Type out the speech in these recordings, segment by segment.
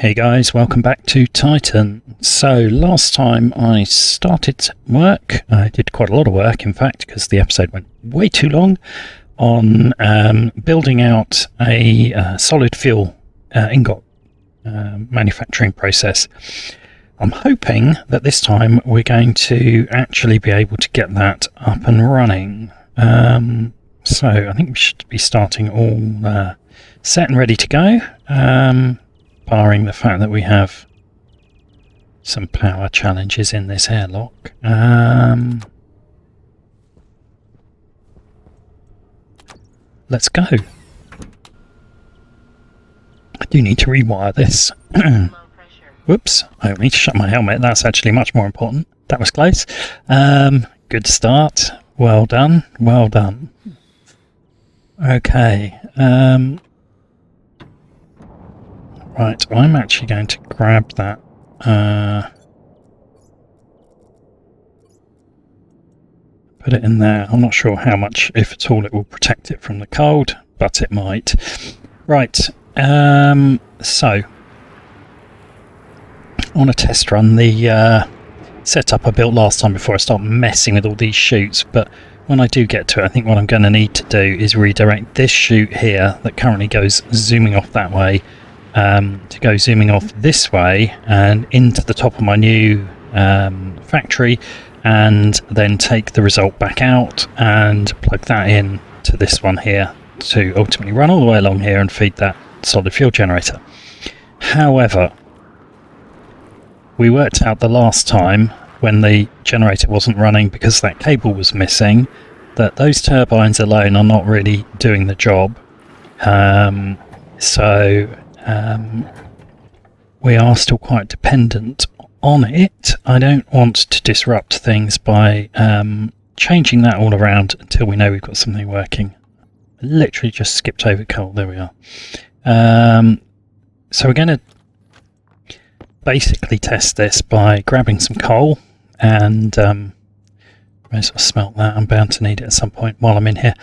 Hey guys, welcome back to Titan. So last time I started work, I did quite a lot of work in fact because the episode went way too long, on building out a solid fuel ingot manufacturing process. I'm hoping that this time we're going to actually be able to get that up and running. So I think we should be starting all set and ready to go. Barring the fact that we have some power challenges in this airlock. Let's go. I do need to rewire this. Whoops, I need to shut my helmet. That's actually much more important. That was close. Good start. Well done. Well done. Okay. Right, I'm actually going to grab that put it in there. I'm not sure how much, if at all, it will protect it from the cold, but it might. Right, so I want to test run the setup I built last time before I start messing with all these chutes, but when I do get to it, I think what I'm going to need to do is redirect this chute here that currently goes zooming off that way to go zooming off this way and into the top of my new factory, and then take the result back out and plug that in to this one here to ultimately run all the way along here and feed that solid fuel generator. However, we worked out the last time when the generator wasn't running because that cable was missing that those turbines alone are not really doing the job. We are still quite dependent on it. I don't want to disrupt things by changing that all around until we know we've got something working. I literally just skipped over coal. There we are. So we're going to basically test this by grabbing some coal and may as well smelt that. I'm bound to need it at some point while I'm in here.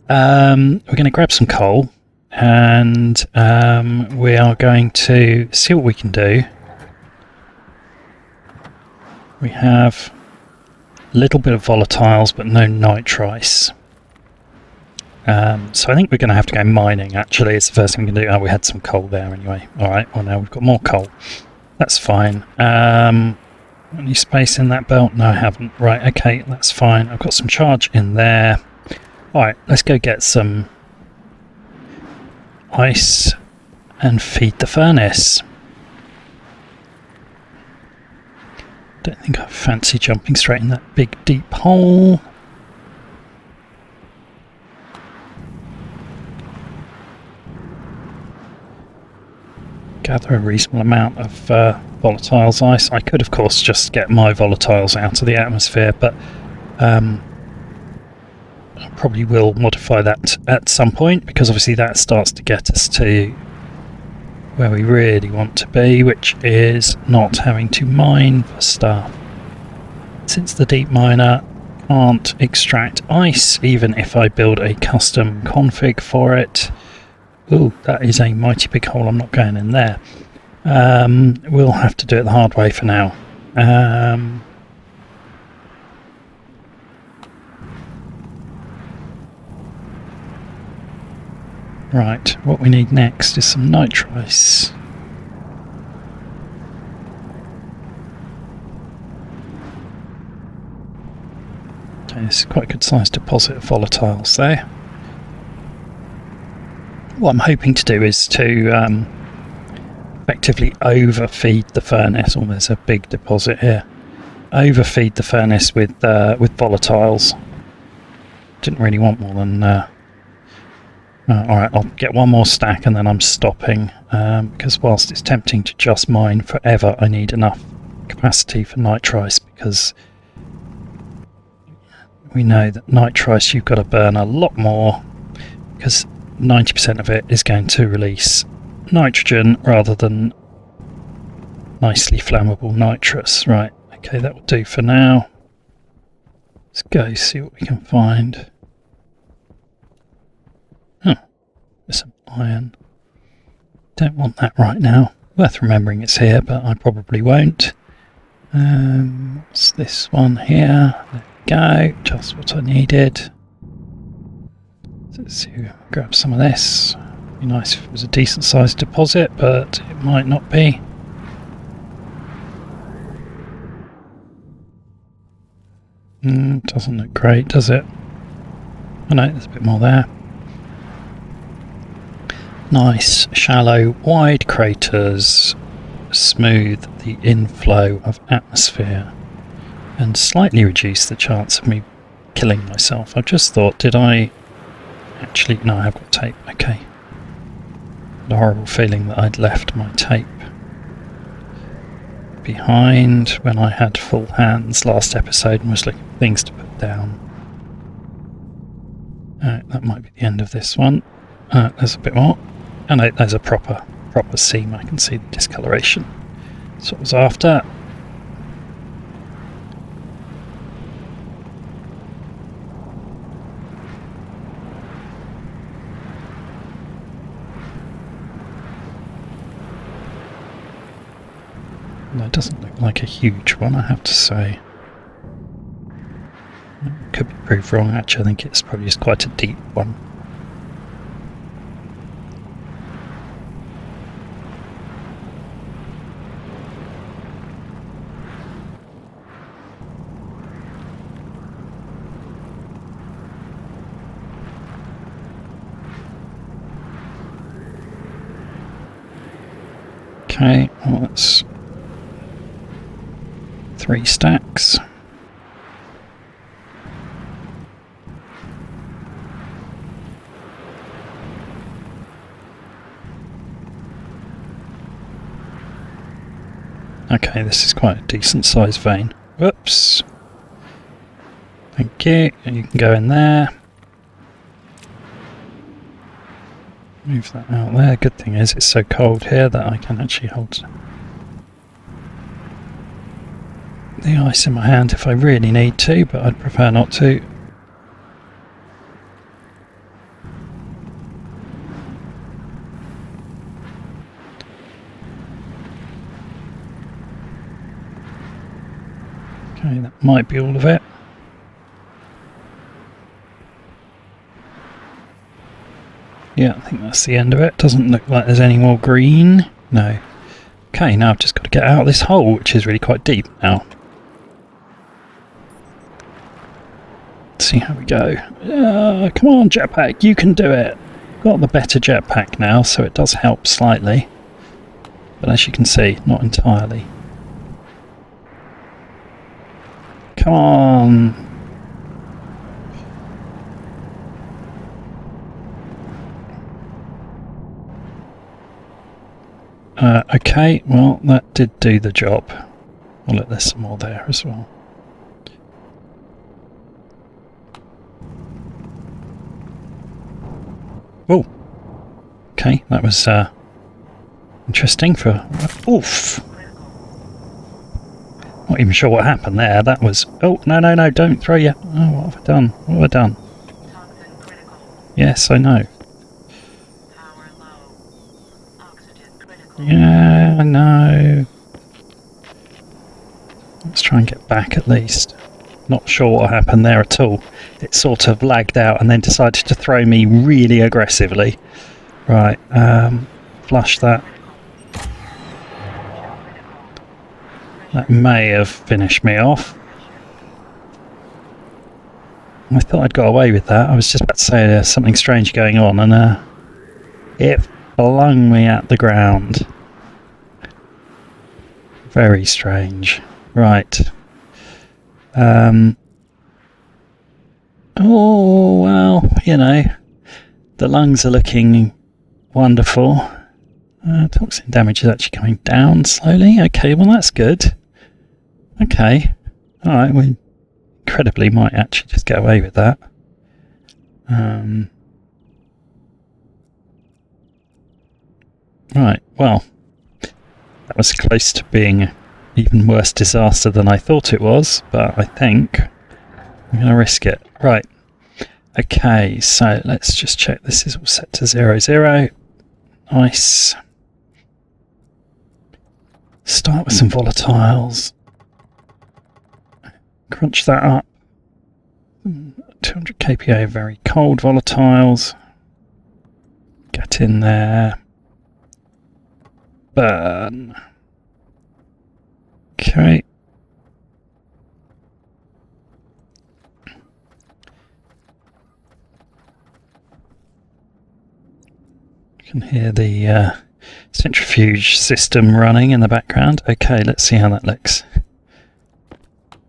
We're going to grab some coal and we are going to see what we can do. We have a little bit of volatiles but no nitrice. So I think we're going to have to go mining actually. It's the first thing we can do. Oh, we had some coal there anyway. Alright, well now we've got more coal. That's fine. Any space in that belt? No, I haven't. Right, okay, that's fine. I've got some charge in there. Alright, let's go get some ice and feed the furnace. Don't think I fancy jumping straight in that big deep hole. Gather a reasonable amount of volatiles ice. I could of course just get my volatiles out of the atmosphere, but I probably will modify that at some point because obviously that starts to get us to where we really want to be, which is not having to mine for stuff. Since the deep miner can't extract ice even if I build a custom config for it. Ooh, that is a mighty big hole. I'm not going in there. We'll have to do it the hard way for now. Right, what we need next is some nitrice. Okay, this is quite a good sized deposit of volatiles there. What I'm hoping to do is to effectively overfeed the furnace. Oh, there's a big deposit here. Overfeed the furnace with volatiles. Didn't really want more than... Alright, I'll get one more stack and then I'm stopping. Because whilst it's tempting to just mine forever, I need enough capacity for nitrice because we know that nitrice you've got to burn a lot more because 90% of it is going to release nitrogen rather than nicely flammable nitrous. Right, okay, that will do for now. Let's go see what we can find. There's some iron. Don't want that right now. Worth remembering it's here, but I probably won't. What's this one here? There we go, just what I needed. So let's see, grab some of this. Be nice if it was a decent sized deposit, but it might not be. Doesn't look great, does it? Oh no, there's a bit more there. Nice, shallow, wide craters smooth the inflow of atmosphere and slightly reduce the chance of me killing myself. I just thought, did I actually... No, I have got tape, okay. The horrible feeling that I'd left my tape behind when I had full hands last episode and was looking for things to put down. That might be the end of this one. There's a bit more. Oh no, there's a proper seam. I can see the discoloration. That's what I was after. That doesn't look like a huge one, I have to say. Could be proved wrong, actually. I think it's probably just quite a deep one. Okay, well that's 3 stacks. Okay, this is quite a decent sized vein. Whoops. Thank you. You can go in there. Move that out there. Good thing is it's so cold here that I can actually hold the ice in my hand if I really need to, but I'd prefer not to. Okay, that might be all of it. Yeah, I think that's the end of it. Doesn't look like there's any more green. No. Okay, now I've just got to get out of this hole, which is really quite deep now. Let's see how we go. Come on, jetpack, you can do it. Got the better jetpack now, so it does help slightly. But as you can see, not entirely. Come on. Okay, well that did do the job. Oh look, there's some more there as well. Oh, okay, that was interesting for... Oof! Not even sure what happened there, that was... Oh, no, don't throw yet. Oh, what have I done? What have I done? Yes, I know. Yeah, I know. Let's try and get back at least. Not sure what happened there at all. It sort of lagged out and then decided to throw me really aggressively. Right, flush that. That may have finished me off. I thought I'd got away with that. I was just about to say there's something strange going on, and it flung me at the ground. Very strange. Right. Oh, well, you know, the lungs are looking wonderful. Toxin damage is actually coming down slowly. Okay, well that's good. Okay. Alright, we incredibly might actually just get away with that. Right, well, that was close to being even worse disaster than I thought it was, but I think I'm going to risk it. Right, okay, so let's just check this is all set to 00. Nice. start with some volatiles. Crunch that up. 200 kPa very cold volatiles. Get in there. Burn. Okay. You can hear the centrifuge system running in the background. Okay, let's see how that looks.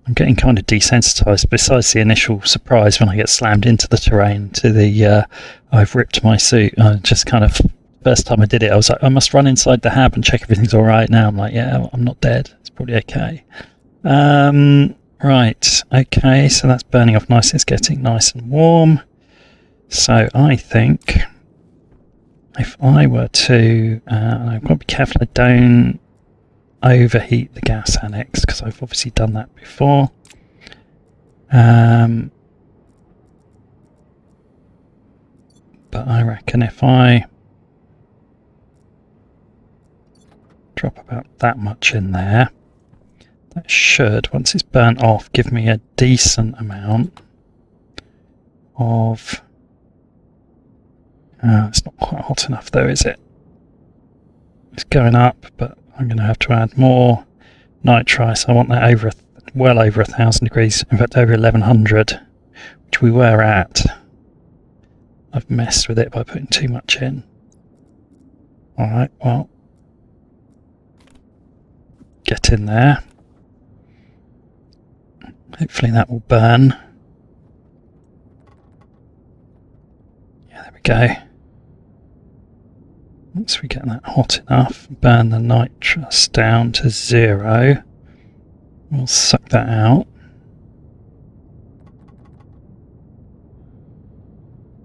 I'm getting kind of desensitized, besides the initial surprise when I get slammed into the terrain, to the I've ripped my suit. I just kind of, first time I did it, I was like, I must run inside the hab and check everything's alright. Now I'm like, yeah, I'm not dead. It's probably okay. Right, okay, so that's burning off nice. It's getting nice and warm. So I think if I were to, I've got to be careful I don't overheat the gas annex, because I've obviously done that before. But I reckon if I drop about that much in there, that should, once it's burnt off, give me a decent amount of... it's not quite hot enough though, is it? It's going up, but I'm going to have to add more nitrice. I want that over well over 1,000 degrees, in fact over 1,100, which we were at. I've messed with it by putting too much in. Alright, well, get in there. Hopefully that will burn. Yeah, there we go. Once we get that hot enough, burn the nitrous down to 0. We'll suck that out.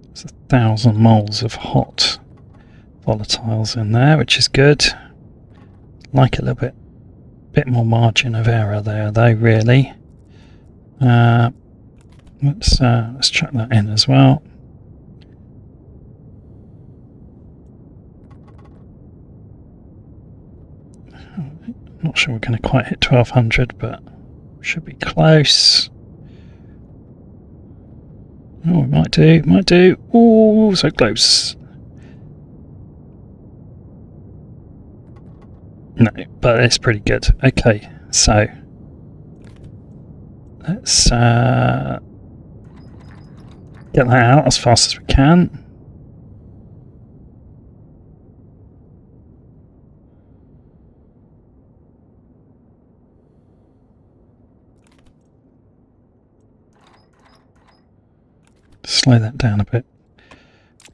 There's 1,000 moles of hot volatiles in there, which is good. Like a little bit more margin of error there, though. Really. Let's chuck that in as well. Not sure we're going to quite hit 1,200, but should be close. Oh, we might do. Oh, so close. No, but it's pretty good. Okay, so let's get that out as fast as we can. Slow that down a bit,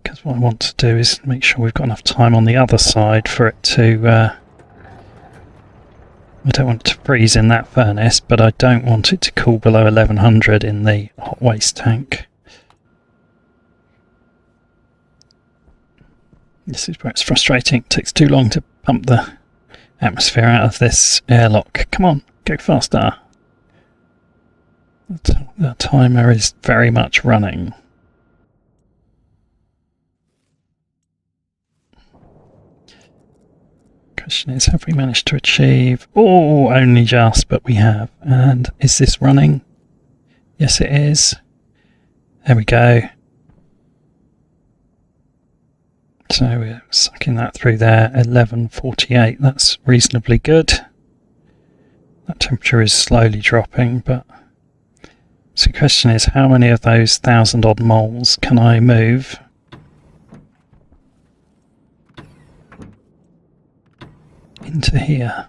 because what I want to do is make sure we've got enough time on the other side for it to I don't want it to freeze in that furnace, but I don't want it to cool below 1100 in the hot waste tank. This is where it's frustrating. It takes too long to pump the atmosphere out of this airlock. Come on, go faster. The timer is very much running. Question is, have we managed to achieve... Oh, only just, but we have. And is this running? Yes, it is. There we go. So we're sucking that through there. 1148, that's reasonably good. That temperature is slowly dropping, but... So the question is, how many of those 1,000 odd moles can I move? Into here.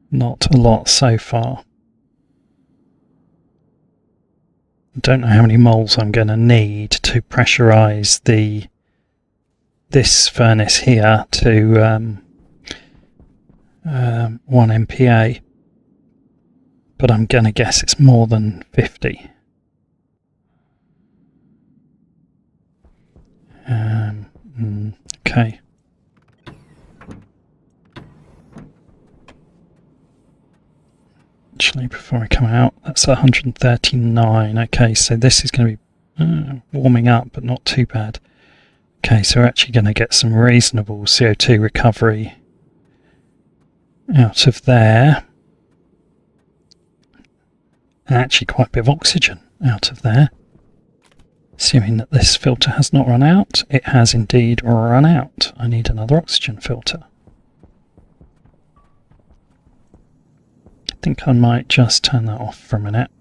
Not a lot so far. I don't know how many moles I'm going to need to pressurize this furnace here to 1 MPa, but I'm going to guess it's more than 50. Okay. Actually, before I come out, that's 139. Okay, so this is going to be warming up, but not too bad. Okay, so we're actually going to get some reasonable CO2 recovery out of there. And actually quite a bit of oxygen out of there. Assuming that this filter has not run out. It has indeed run out. I need another oxygen filter. I think I might just turn that off for a minute.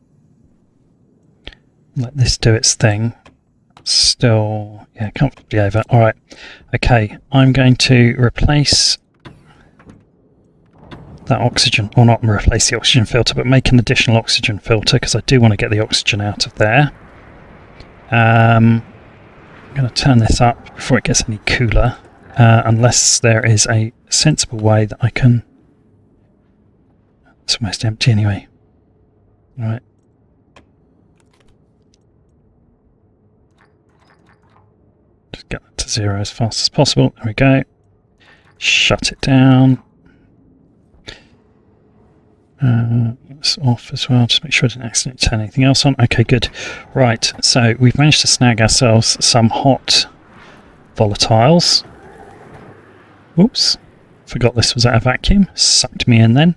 Let this do its thing. Still, yeah, comfortably over. Alright, okay, I'm going to replace that oxygen, or not replace the oxygen filter, but make an additional oxygen filter because I do want to get the oxygen out of there. I'm going to turn this up before it gets any cooler, unless there is a sensible way that I can... It's almost empty anyway. Alright. Just get that to 0 as fast as possible. There we go. Shut it down. It's off as well, just make sure I didn't accidentally turn anything else on. Okay, good. Right, so we've managed to snag ourselves some hot volatiles. Oops, forgot this was out of vacuum. Sucked me in then.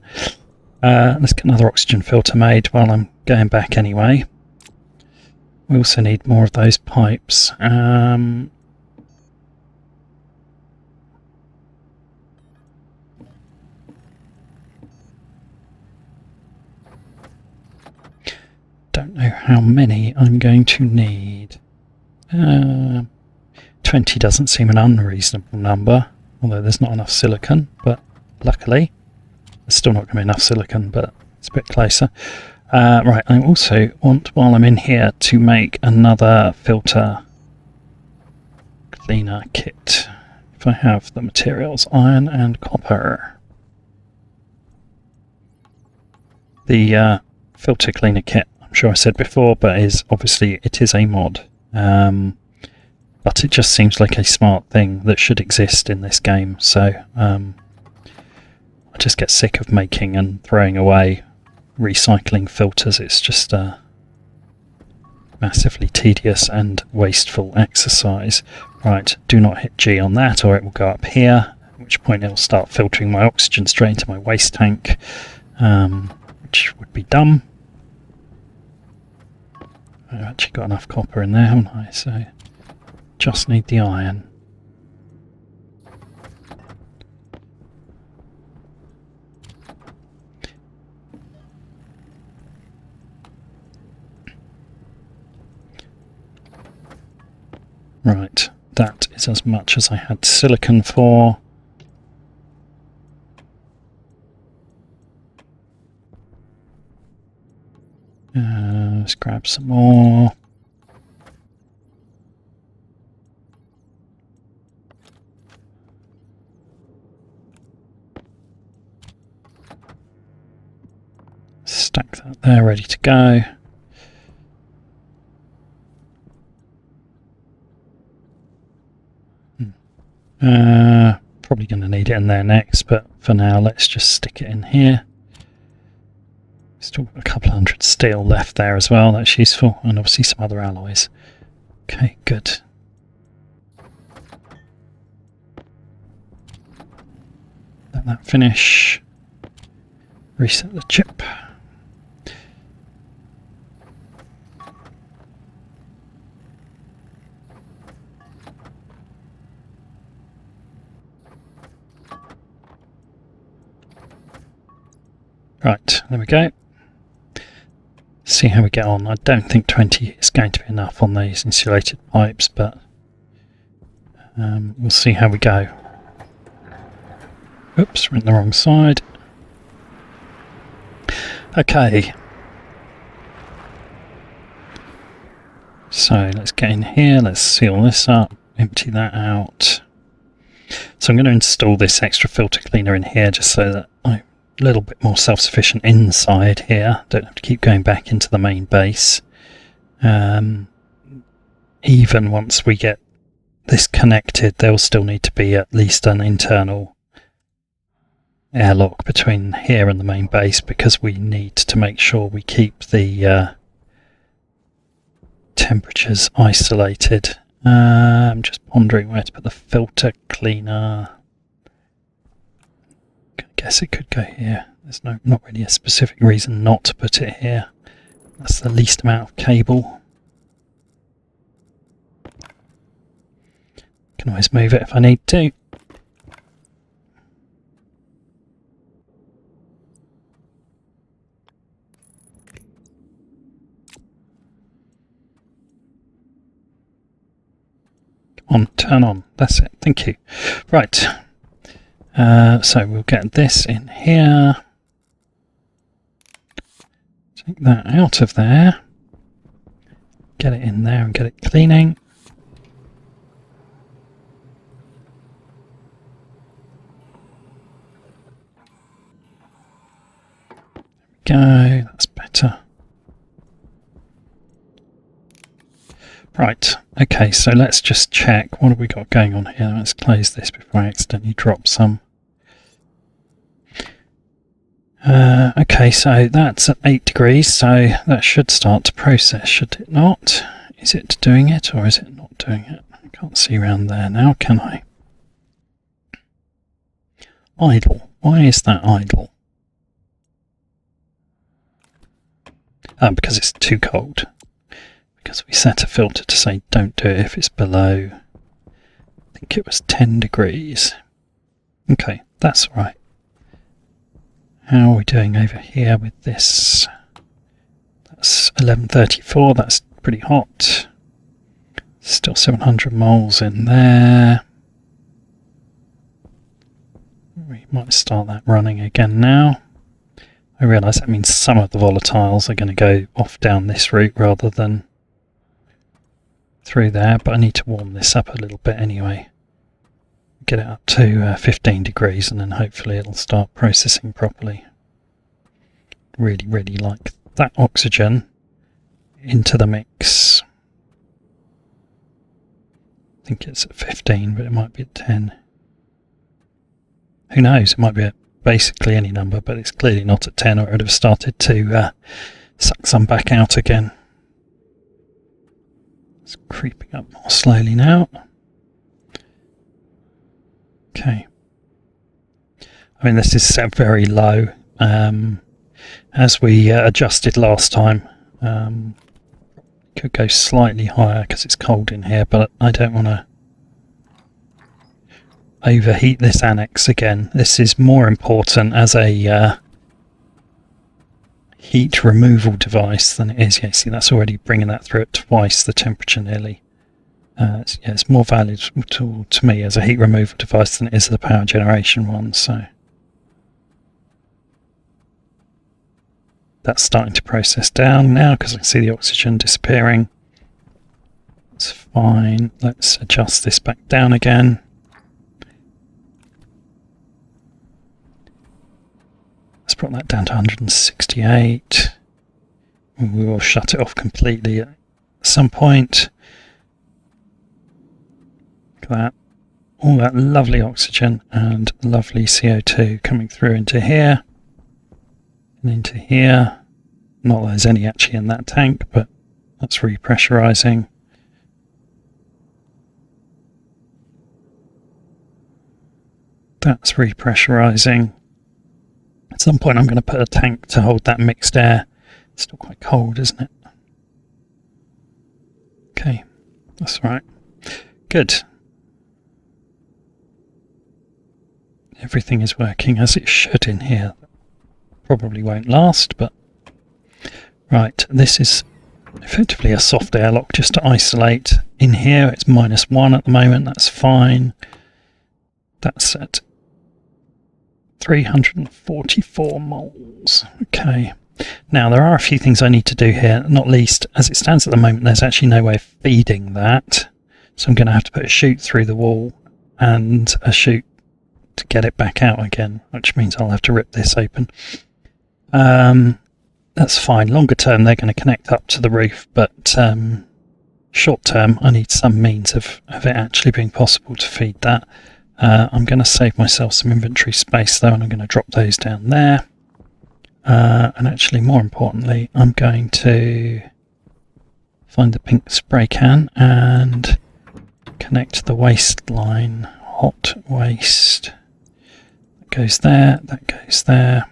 Let's get another oxygen filter made while I'm going back anyway. We also need more of those pipes. Don't know how many I'm going to need. 20 doesn't seem an unreasonable number, although there's not enough silicon, but luckily there's still not going to be enough silicon, but it's a bit closer. Right, I also want, while I'm in here, to make another filter cleaner kit. If I have the materials, iron and copper. The filter cleaner kit, I'm sure I said before, but it is a mod. But it just seems like a smart thing that should exist in this game, so I just get sick of making and throwing away recycling filters. It's just a massively tedious and wasteful exercise. Right, do not hit G on that or it will go up here, at which point it will start filtering my oxygen straight into my waste tank, which would be dumb. I've actually got enough copper in there, haven't I? So just need the iron. Right, that is as much as I had silicon for. Let's grab some more. Stack that there, ready to go. Probably going to need it in there next, but for now let's just stick it in here. Still got a couple hundred steel left there as well, that's useful, and obviously some other alloys. Okay, good. Let that finish. Reset the chip. Right, there we go. See how we get on. I don't think 20 is going to be enough on these insulated pipes, but we'll see how we go. Oops, we're in the wrong side. Okay. So let's get in here, let's seal this up, empty that out. So I'm going to install this extra filter cleaner in here just so that I'm a little bit more self-sufficient inside here. Don't have to keep going back into the main base. Even once we get this connected, there'll still need to be at least an internal airlock between here and the main base, because we need to make sure we keep the temperatures isolated I'm just pondering where to put the filter cleaner. I guess it could go here. There's not really a specific reason not to put it here. That's the least amount of cable. Can always move it if I need to. On, turn on, that's it, thank you. Right, so we'll get this in here, take that out of there, get it in there and get it cleaning. There we go, that's better. Right, okay, so let's just check. What have we got going on here? Let's close this before I accidentally drop some. Okay, so that's at 8 degrees, so that should start to process, should it not? Is it doing it or is it not doing it? I can't see around there now, can I? Idle. Why is that idle? Because it's too cold. Because we set a filter to say don't do it if it's below, I think it was 10 degrees. Okay, that's right. How are we doing over here with this? That's 1134, that's pretty hot. Still 700 moles in there. We might start that running again now. I realise that means some of the volatiles are going to go off down this route rather than through there, but I need to warm this up a little bit anyway. Get it up to 15 degrees and then hopefully it'll start processing properly. Really, really like that oxygen into the mix. I think it's at 15, but it might be at 10. Who knows, it might be at basically any number, but it's clearly not at 10 or it would have started to suck some back out again. It's creeping up more slowly now. Okay. I mean, this is set very low. As we adjusted last time, could go slightly higher because it's cold in here, but I don't want to overheat this annex again. This is more important as a heat removal device than it is. Yeah, see, that's already bringing that through at twice the temperature nearly. It's more valuable to me as a heat removal device than it is the power generation one. So that's starting to process down now because I can see the oxygen disappearing. It's fine. Let's adjust this back down again. Let's bring that down to 168. We will shut it off completely at some point. Look at that. All that lovely oxygen and lovely CO2 coming through into here and into here. Not that there's any actually in that tank, but that's repressurizing. That's repressurizing. At some point I'm going to put a tank to hold that mixed air. It's still quite cold, isn't it? Okay, that's right. Good. Everything is working as it should in here. Probably won't last, but... Right, this is effectively a soft airlock just to isolate. In here it's -1 at the moment, that's fine. That's at 344 moles. Okay. Now there are a few things I need to do here, not least as it stands at the moment there's actually no way of feeding that. So I'm going to have to put a chute through the wall and a chute to get it back out again, which means I'll have to rip this open. That's fine. Longer term they're going to connect up to the roof, but short term I need some means of it actually being possible to feed that. I'm going to save myself some inventory space though, and I'm going to drop those down there. And actually, more importantly, I'm going to find the pink spray can and connect the waste line. Hot waste. That goes there, that goes there.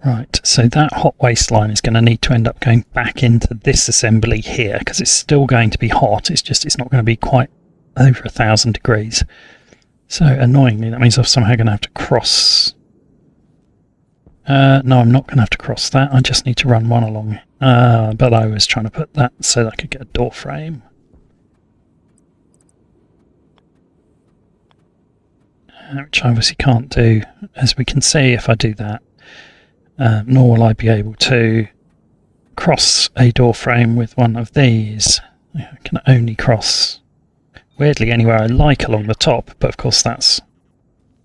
Right, so that hot waste line is going to need to end up going back into this assembly here, because it's still going to be hot, it's just it's not going to be quite over 1,000 degrees. So annoyingly, that means I'm somehow going to have to cross... no, I'm not going to have to cross that, I just need to run one along. But I was trying to put that so that I could get a door frame. Which I obviously can't do, as we can see if I do that. Nor will I be able to cross a door frame with one of these. I can only cross, weirdly, anywhere I like along the top, but of course that's...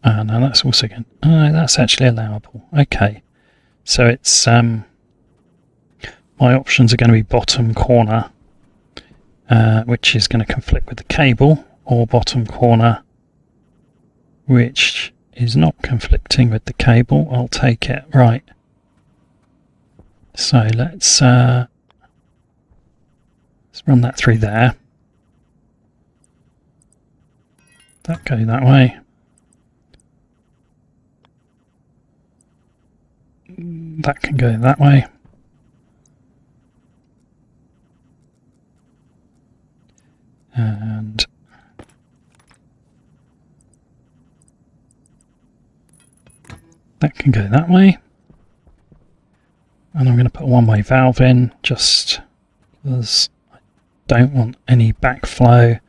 no, that's also good. That's actually allowable. Okay, so it's... my options are going to be bottom corner, which is going to conflict with the cable, or bottom corner, which is not conflicting with the cable. I'll take it. Right. So let's run that through there. That go that way. That can go that way. And that can go that way. And I'm going to put a one-way valve in, just because I don't want any backflow.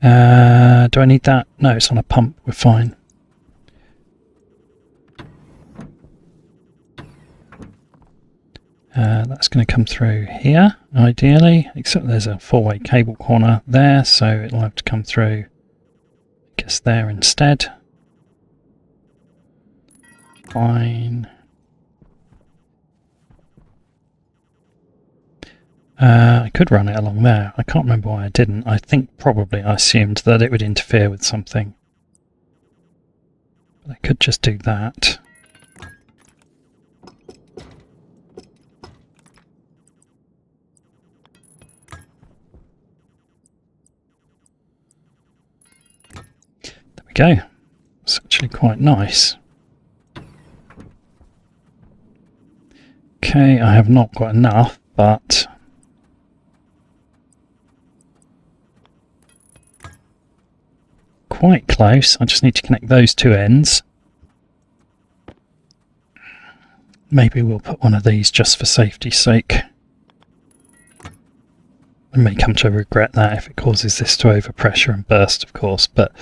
Do I need that? No, it's on a pump, we're fine. That's going to come through here, ideally, except there's a four-way cable corner there, so it'll have to come through, I guess, there instead. Fine. I could run it along there. I can't remember why I didn't. I think probably I assumed that it would interfere with something. But I could just do that. There we go. It's actually quite nice. Okay, I have not got enough, but quite close. I just need to connect those two ends. Maybe we'll put one of these just for safety's sake. I may come to regret that if it causes this to overpressure and burst, of course, but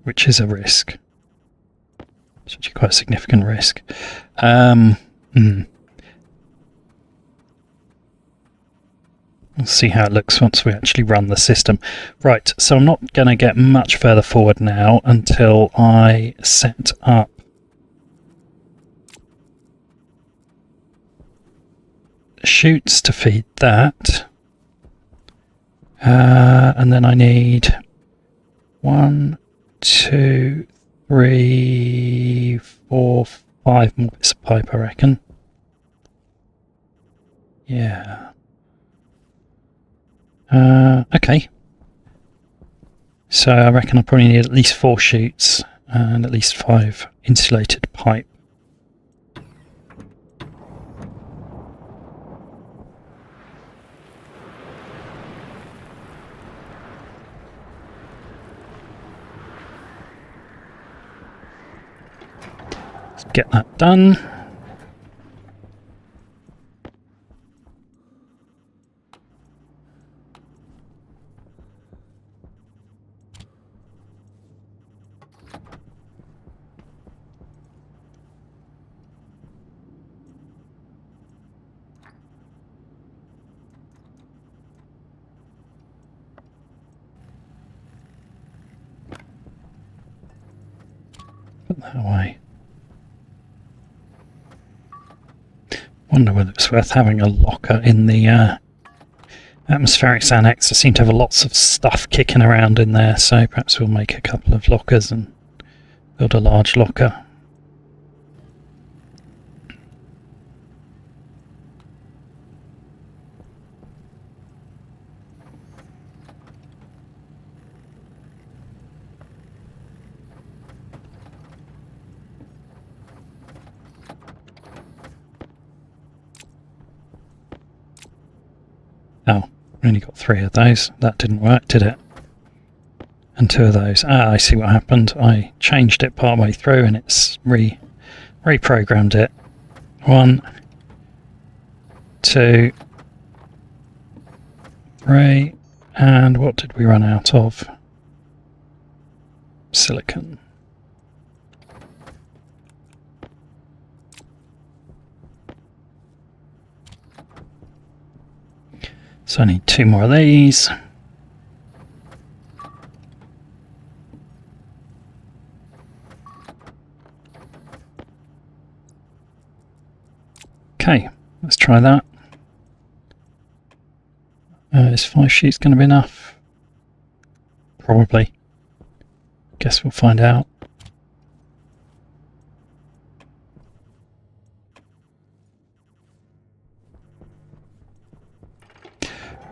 which is a risk. It's actually quite a significant risk. We'll see how it looks once we actually run the system. Right, so I'm not going to get much further forward now until I set up chutes to feed that. And then I need 1, 2, 3, 4, 5 more bits of pipe, I reckon. Yeah. Okay. So I reckon I probably need at least 4 chutes and at least 5 insulated pipe. Let's get that done. Put that away. Wonder whether it's worth having a locker in the atmospherics annex. I seem to have lots of stuff kicking around in there, so perhaps we'll make a couple of lockers and build a large locker. Oh, we only got 3 of those. That didn't work, did it? And 2 of those. Ah, I see what happened. I changed it partway through and it's reprogrammed it. 1, 2, 3, and what did we run out of? Silicon. So I need 2 more of these. Okay, let's try that. Is 5 sheets going to be enough? Probably. Guess we'll find out.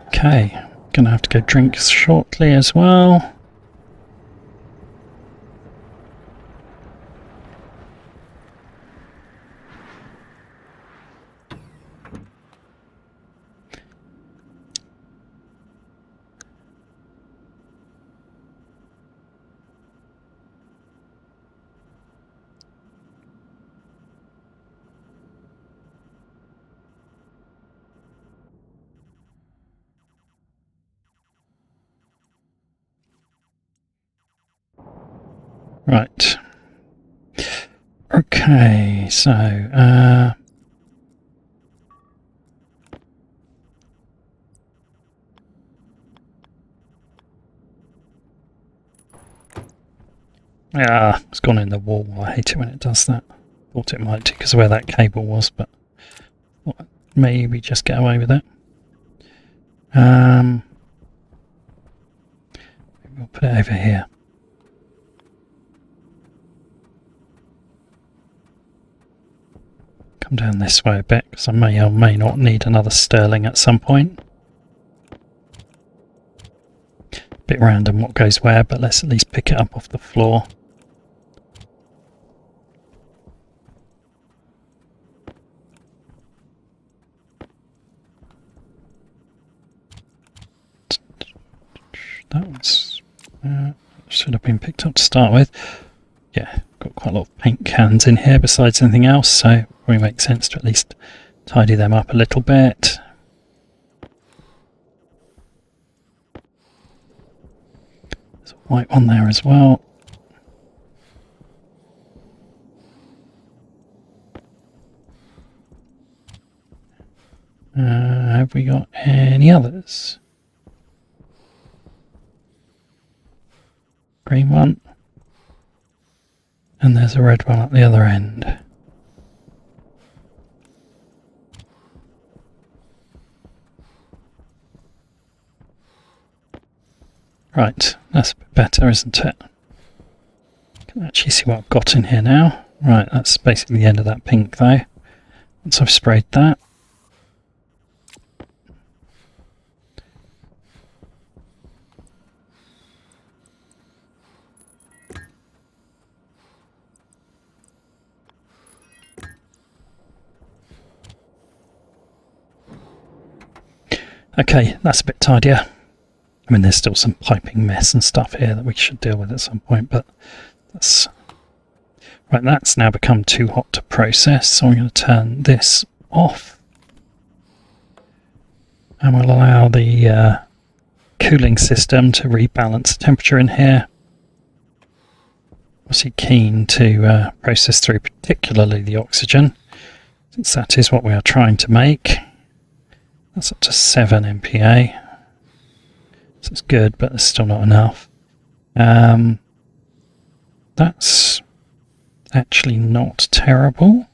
Okay, gonna have to go drink shortly as well. Right. Okay, so yeah, it's gone in the wall. I hate it when it does that. Thought it might do because of where that cable was, but maybe just get away with it. Maybe we'll put it over here. Come down this way a bit because I may or may not need another sterling at some point. Bit random what goes where, but let's at least pick it up off the floor. That was should have been picked up to start with. Yeah, got quite a lot of paint cans in here besides anything else, so it probably makes sense to at least tidy them up a little bit. There's a white one there as well. Have we got any others? Green one. And there's a red one at the other end. Right, that's a bit better, isn't it? Can actually see what I've got in here now. Right, that's basically the end of that pink though. Once I've sprayed that. Okay, that's a bit tidier. I mean, there's still some piping mess and stuff here that we should deal with at some point, but that's... Right, that's now become too hot to process, so I'm going to turn this off. And we'll allow the cooling system to rebalance the temperature in here. Obviously keen to process through particularly the oxygen, since that is what we are trying to make. That's up to 7 MPa. So it's good, but it's still not enough. That's actually not terrible.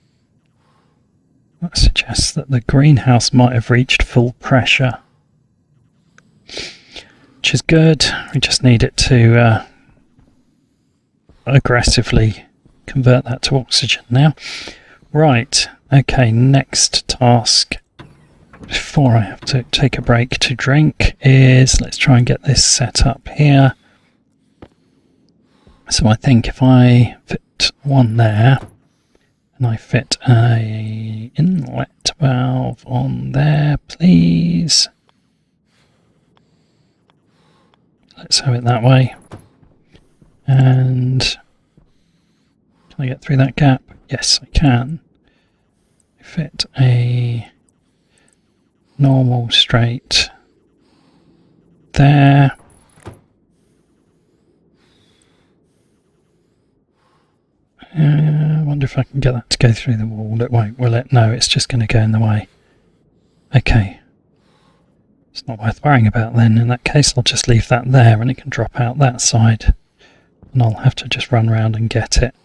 That suggests that the greenhouse might have reached full pressure, which is good. We just need it to aggressively convert that to oxygen now. Right, okay, next task before I have to take a break to drink is let's try and get this set up here. So I think if I fit one there and I fit a inlet valve on there, please. let's have it that way. And can I get through that gap? Yes, I can. Fit a normal straight there. I wonder if I can get that to go through the wall. It won't, will it? No, it's just going to go in the way. Okay. It's not worth worrying about then. In that case, I'll just leave that there and it can drop out that side. And I'll have to just run around and get it.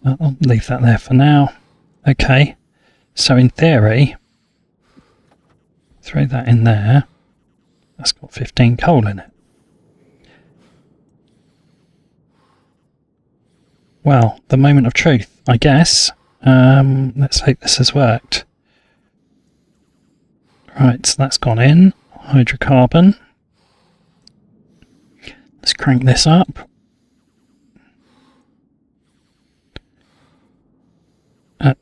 I'll leave that there for now. Okay. So in theory, throw that in there. That's got 15 coal in it. Well, the moment of truth, I guess. Let's hope this has worked. Right, so that's gone in. Hydrocarbon. Let's crank this up.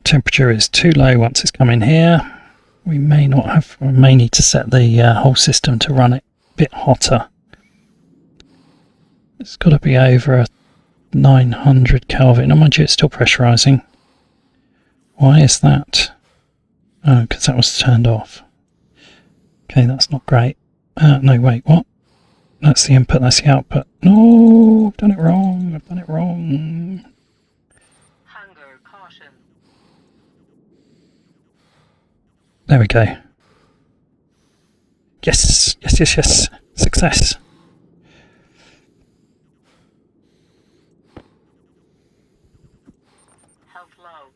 Temperature is too low once it's come in here. We may need to set the whole system to run it a bit hotter. It's got to be over 900 Kelvin. Oh, mind you, it's still pressurising. Why is that? Oh, because that was turned off. Okay, that's not great. No, wait, what? That's the input, that's the output. No, I've done it wrong. I've done it wrong. Hunger caution. There we go. Yes, yes, yes, yes. Success. Health low.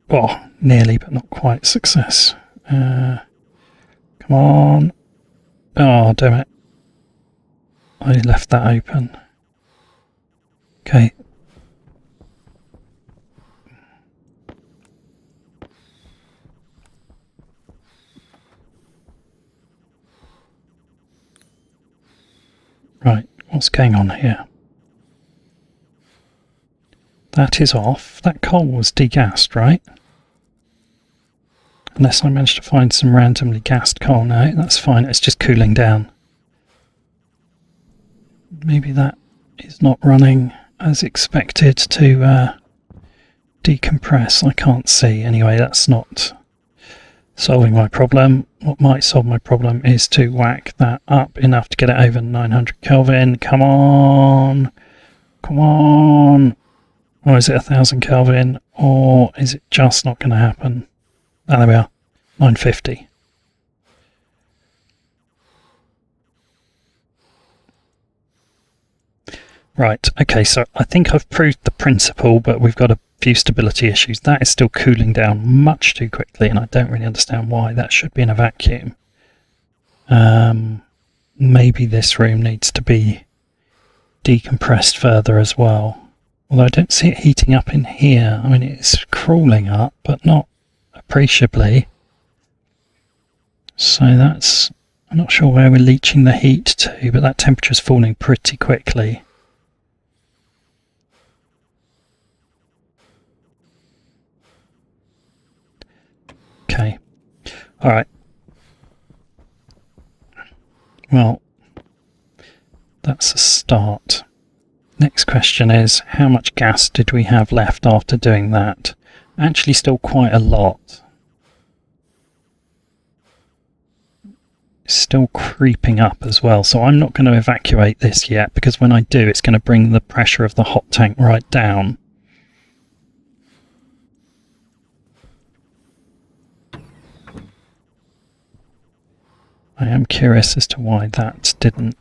Oh, nearly, but not quite success. Come on. Oh, damn it. I left that open. Okay. Right, what's going on here? That is off. That coal was degassed, right? Unless I managed to find some randomly gassed coal. No, that's fine. It's just cooling down. Maybe that is not running as expected to decompress. I can't see. Anyway, that's not solving my problem. What might solve my problem is to whack that up enough to get it over 900 Kelvin. Come on. Come on. Or is it 1000 Kelvin? Or is it just not going to happen? Ah, there we are. 950. Right, okay, so I think I've proved the principle, but we've got a few stability issues. That is still cooling down much too quickly, and I don't really understand why. That should be in a vacuum. Maybe this room needs to be decompressed further as well. Although I don't see it heating up in here. I mean, it's crawling up, but not appreciably. So that's... I'm not sure where we're leaching the heat to, but that temperature's falling pretty quickly. Okay. Alright. Well, that's a start. Next question is, how much gas did we have left after doing that? Actually, still quite a lot. It's still creeping up as well, so I'm not going to evacuate this yet, because when I do, it's going to bring the pressure of the hot tank right down. I am curious as to why that didn't.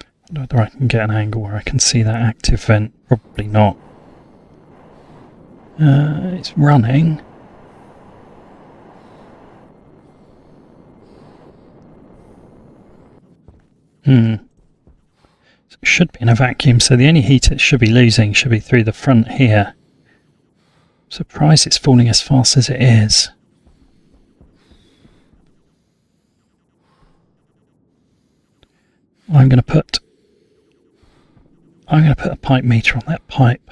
I wonder whether I can get an angle where I can see that active vent. Probably not. It's running. So it should be in a vacuum, so the only heat it should be losing should be through the front here. I'm surprised it's falling as fast as it is. I'm going to put a pipe meter on that pipe.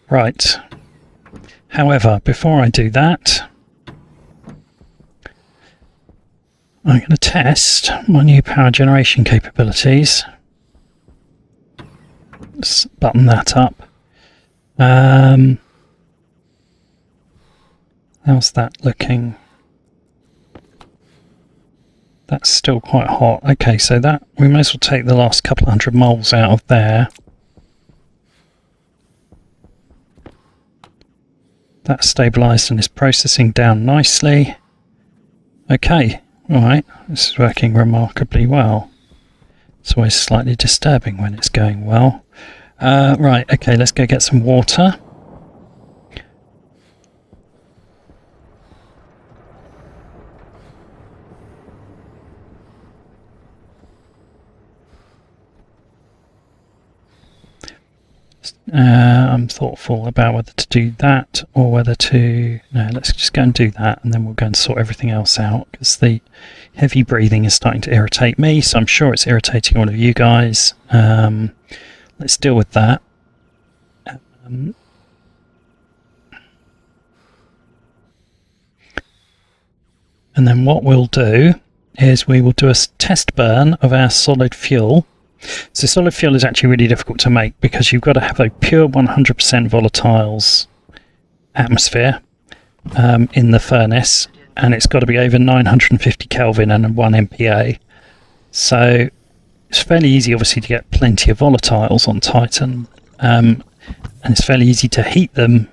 Right. However, before I do that, I'm going to test my new power generation capabilities. Let's button that up. How's that looking? That's still quite hot. Okay, so that we may as well take the last couple of 100 moles out of there. That's stabilised and is processing down nicely. Okay, alright, this is working remarkably well. It's always slightly disturbing when it's going well. Right, okay, let's go get some water. I'm thoughtful about whether to do that or whether to... No, let's just go and do that, and then we'll go and sort everything else out, because the heavy breathing is starting to irritate me, so I'm sure it's irritating all of you guys. Let's deal with that. And then what we'll do is we will do a test burn of our solid fuel. So solid fuel is actually really difficult to make because you've got to have a pure 100% volatiles atmosphere in the furnace, and it's got to be over 950 Kelvin and 1 MPa. So it's fairly easy obviously to get plenty of volatiles on Titan, and it's fairly easy to heat them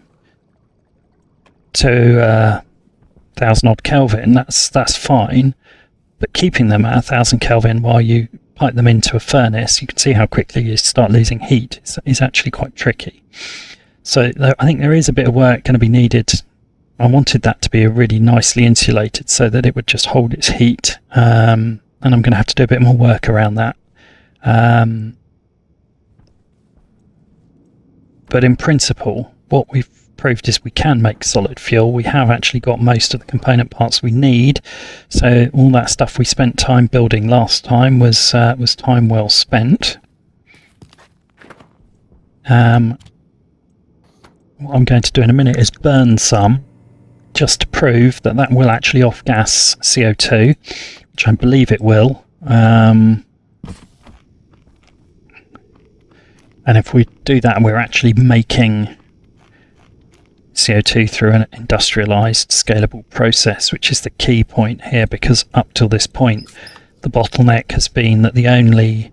to 1000 odd Kelvin. That's fine, but keeping them at 1000 Kelvin while you pipe them into a furnace, you can see how quickly you start losing heat. It's actually quite tricky. So I think there is a bit of work going to be needed. I wanted that to be really nicely insulated so that it would just hold its heat, and I'm going to have to do a bit more work around that. But in principle, what we've proved is we can make solid fuel. We have actually got most of the component parts we need, so all that stuff we spent time building last time was time well spent. What I'm going to do in a minute is burn some, just to prove that that will actually off-gas CO2, which I believe it will. And if we do that, we're actually making CO2 through an industrialized scalable process, which is the key point here, because up till this point the bottleneck has been that the only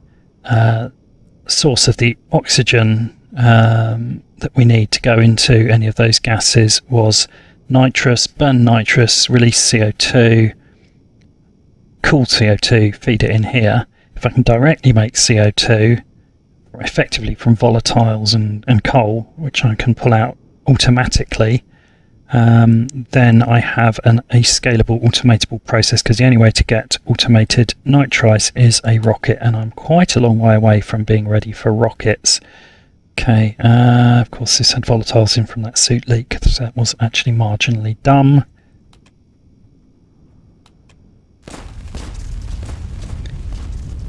source of the oxygen that we need to go into any of those gases was nitrous. Burn nitrous, release CO2, cool CO2, feed it in here. If I can directly make CO2 effectively from volatiles and coal, which I can pull out automatically, then I have a scalable automatable process, because the only way to get automated nitrice is a rocket, and I'm quite a long way away from being ready for rockets. Okay, of course this had volatiles in from that suit leak, so that was actually marginally dumb.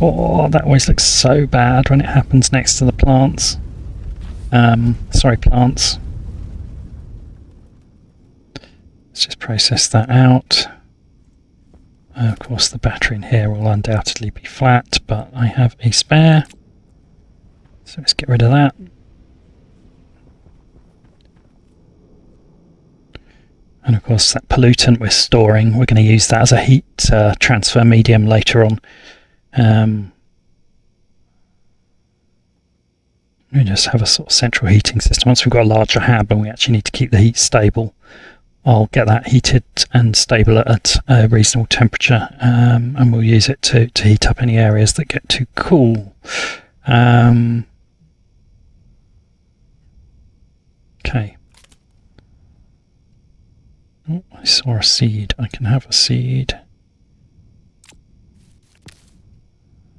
Oh, that always looks so bad when it happens next to the plants. Sorry, plants. Let's just process that out. Of course the battery in here will undoubtedly be flat, but I have a spare. So let's get rid of that. And of course that pollutant we're storing, we're going to use that as a heat transfer medium later on. We just have a sort of central heating system. Once we've got a larger hab and we actually need to keep the heat stable, I'll get that heated and stable at a reasonable temperature, and we'll use it to heat up any areas that get too cool. Okay. Oh, I saw a seed. I can have a seed.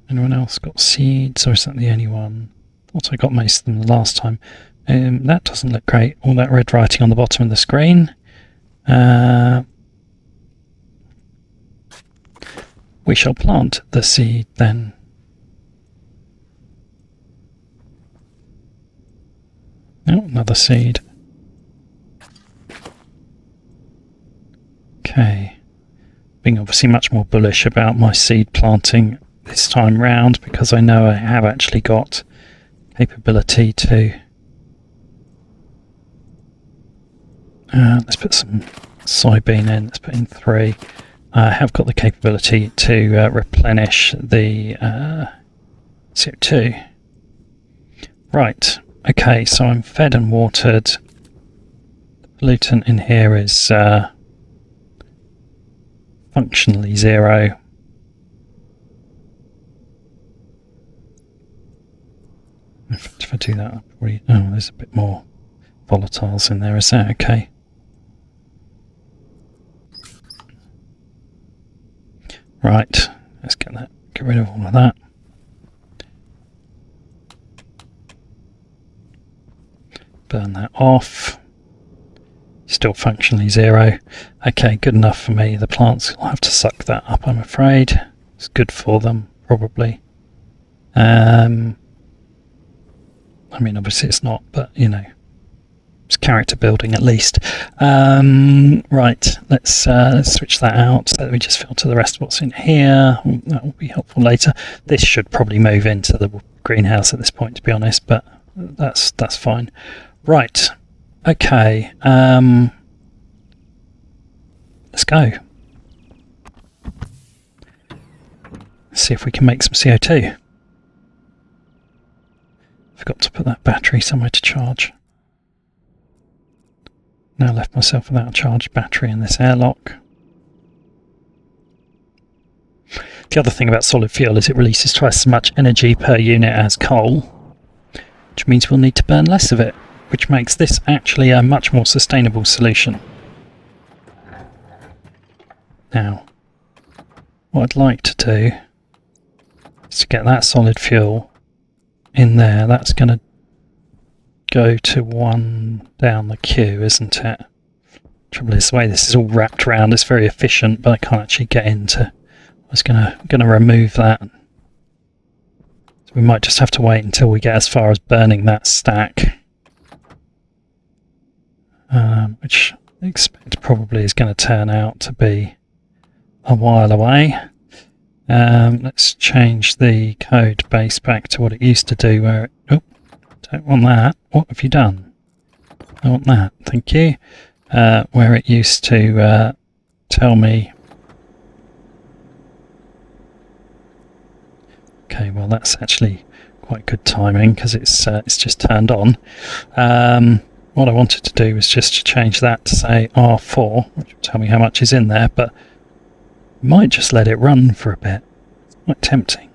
Anyone else got seeds, or is that the only one? Thought I got most of them the last time. That doesn't look great. All that red writing on the bottom of the screen. We shall plant the seed then. Oh, another seed. being obviously much more bullish about my seed planting this time round, because I know I have actually got capability to let's put some soybean in. Let's put in 3. I have got the capability to replenish the CO2. Right, okay, so I'm fed and watered. The pollutant in here is functionally 0. In fact, if I do that, I'll probably, oh, there's a bit more volatiles in there, is that okay? Right, let's get rid of all of that. Burn that off. Still functionally 0. Okay, good enough for me. The plants will have to suck that up, I'm afraid. It's good for them, probably. I mean, obviously it's not, but, you know, it's character building at least. Right, let's switch that out so that we just filter the rest of what's in here. That will be helpful later. This should probably move into the greenhouse at this point, to be honest, but that's fine. Right, okay, let's go. Let's see if we can make some CO2. Forgot to put that battery somewhere to charge. Now left myself without a charged battery in this airlock. The other thing about solid fuel is it releases twice as much energy per unit as coal, which means we'll need to burn less of it, which makes this actually a much more sustainable solution. Now, what I'd like to do is to get that solid fuel in there. That's going to go to 1 down the queue, isn't it? Trouble is, the way this is all wrapped around, it's very efficient, but I can't actually get into. I was going to remove that. So we might just have to wait until we get as far as burning that stack, which I expect probably is going to turn out to be a while away. Let's change the code base back to what it used to do, where it, oh, don't want that. What have you done? I want that, thank you. Where it used to tell me. Okay, well that's actually quite good timing because it's just turned on. What I wanted to do was just to change that to say R4, which will tell me how much is in there, but might just let it run for a bit. It's quite tempting.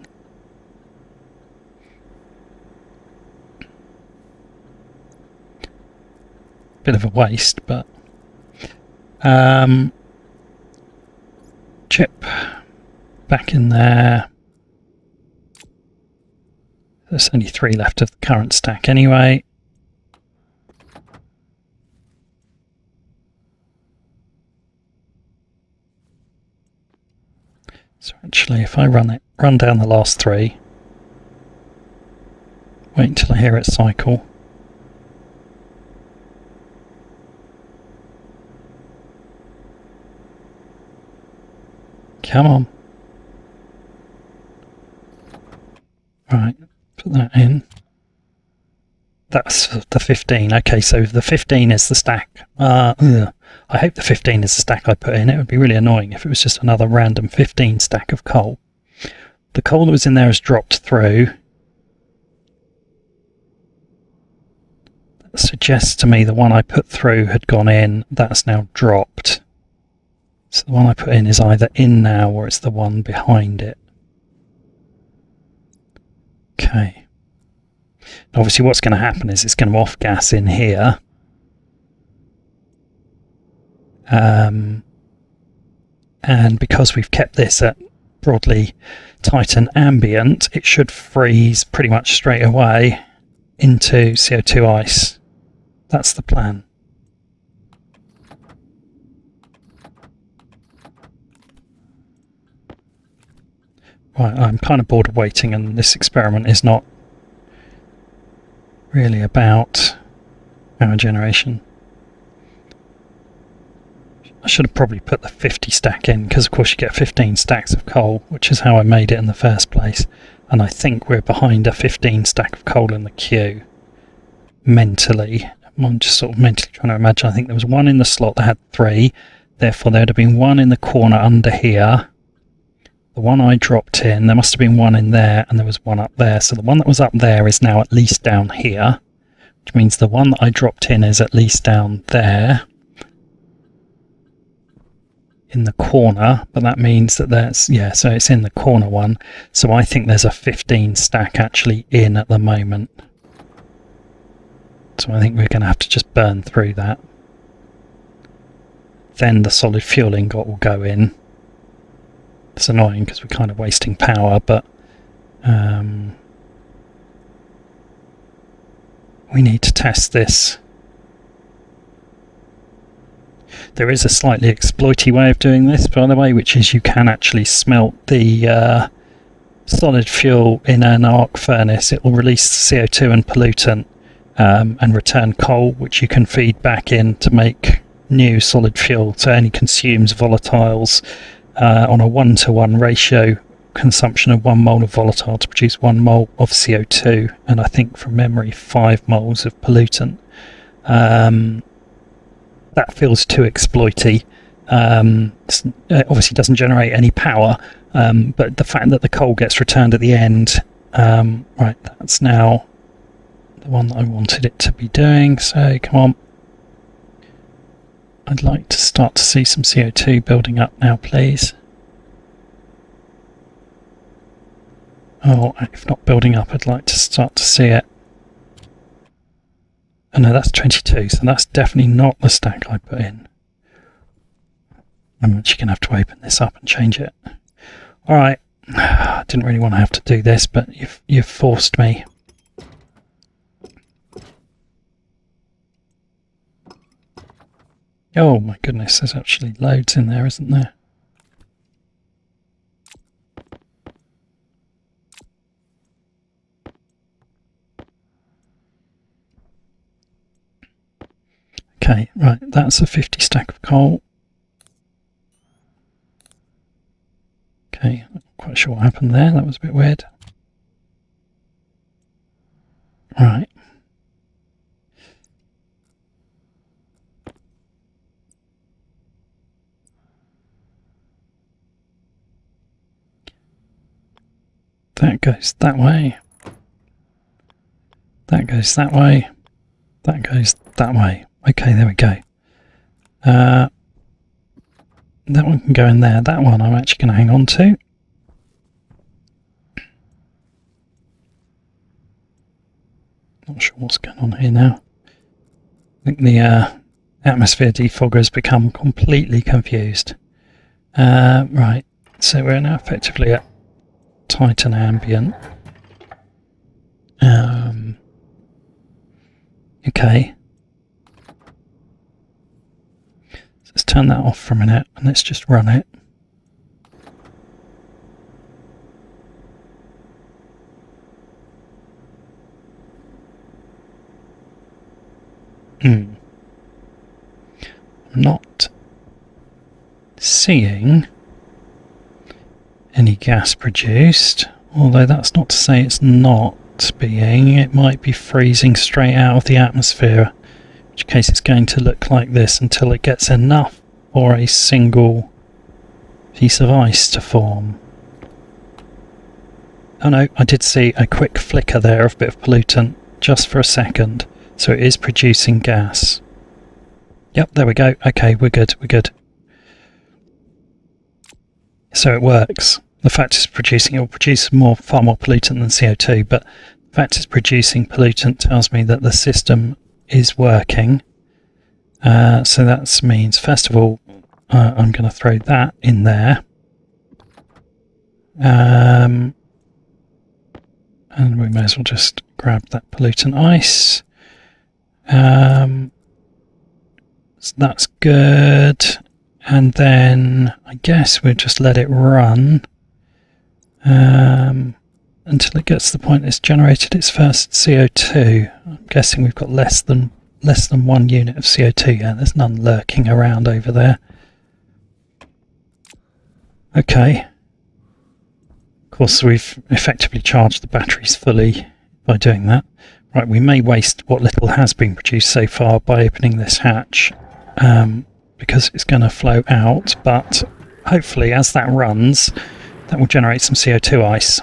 Bit of a waste, but chip back in there. There's only 3 left of the current stack anyway. So actually, if I run down the last 3, wait until I hear it cycle. Come on. Right, put that in. That's the 15. Okay, so the 15 is the stack. I hope the 15 is the stack I put in. It would be really annoying if it was just another random 15 stack of coal. The coal that was in there has dropped through. That suggests to me the one I put through had gone in. That's now dropped. So the one I put in is either in now or it's the one behind it. Okay. Obviously what's going to happen is it's going to off gas in here. And because we've kept this at broadly Titan ambient, it should freeze pretty much straight away into CO2 ice. That's the plan. Right, I'm kind of bored of waiting, and this experiment is not really about power generation. I should have probably put the 50 stack in, because of course you get 15 stacks of coal, which is how I made it in the first place. And I think we're behind a 15 stack of coal in the queue. Mentally. I'm just sort of mentally trying to imagine. I think there was one in the slot that had 3. Therefore there would have been one in the corner under here. The one I dropped in, there must have been one in there, and there was one up there. So the one that was up there is now at least down here, which means the one that I dropped in is at least down there in the corner, but that means that there's, yeah, so it's in the corner one. So I think there's a 15 stack actually in at the moment. So I think we're going to have to just burn through that. Then the solid fuel ingot will go in. It's annoying because we're kind of wasting power, but we need to test this. There is a slightly exploity way of doing this, by the way, which is you can actually smelt the solid fuel in an arc furnace. It will release CO2 and pollutant and return coal, which you can feed back in to make new solid fuel. So it only consumes volatiles on a 1-to-1 ratio, consumption of 1 mole of volatile to produce 1 mole of CO2, and I think from memory 5 moles of pollutant. That feels too exploity. It obviously doesn't generate any power, but the fact that the coal gets returned at the end, right, that's now the one that I wanted it to be doing. So come on, I'd like to start to see some CO2 building up now, please. Oh, if not building up, I'd like to start to see it. Oh no, that's 22, so that's definitely not the stack I put in. I'm actually going to have to open this up and change it. Alright, I didn't really want to have to do this, but you've forced me. Oh my goodness, there's actually loads in there, isn't there? Okay, right, that's a 50 stack of coal. Okay, I'm not quite sure what happened there, that was a bit weird. Right. That goes that way. That goes that way. That goes that way. Okay, there we go. That one can go in there. That one I'm actually going to hang on to. Not sure what's going on here now. I think the atmosphere defogger has become completely confused. Right, so we're now effectively at Titan ambient. Okay. Let's turn that off for a minute and let's just run it. I'm not seeing any gas produced, although that's not to say it's not being. It might be freezing straight out of the atmosphere, in which case it's going to look like this until it gets enough for a single piece of ice to form. Oh no, I did see a quick flicker there of a bit of pollutant just for a second, so it is producing gas. Yep, there we go. Okay, we're good, we're good. So it works. The fact it's producing, it will produce far more pollutant than CO2, but the fact it's producing pollutant tells me that the system is working. So that means, first of all, I'm going to throw that in there. And we may as well just grab that pollutant ice. So that's good. And then I guess we'll just let it run until it gets to the point it's generated its first CO2. I'm guessing we've got less than 1 unit of CO2. Yeah, there's none lurking around over there. Okay. Of course, we've effectively charged the batteries fully by doing that. Right, we may waste what little has been produced so far by opening this hatch, because it's going to flow out, but hopefully as that runs, that will generate some CO2 ice.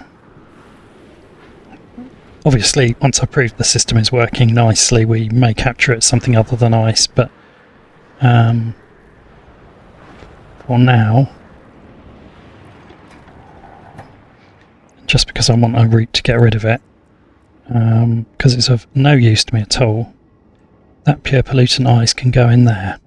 Obviously, once I prove the system is working nicely, we may capture it as something other than ice, but for now, just because I want a route to get rid of it, because it's of no use to me at all, that pure pollutant ice can go in there.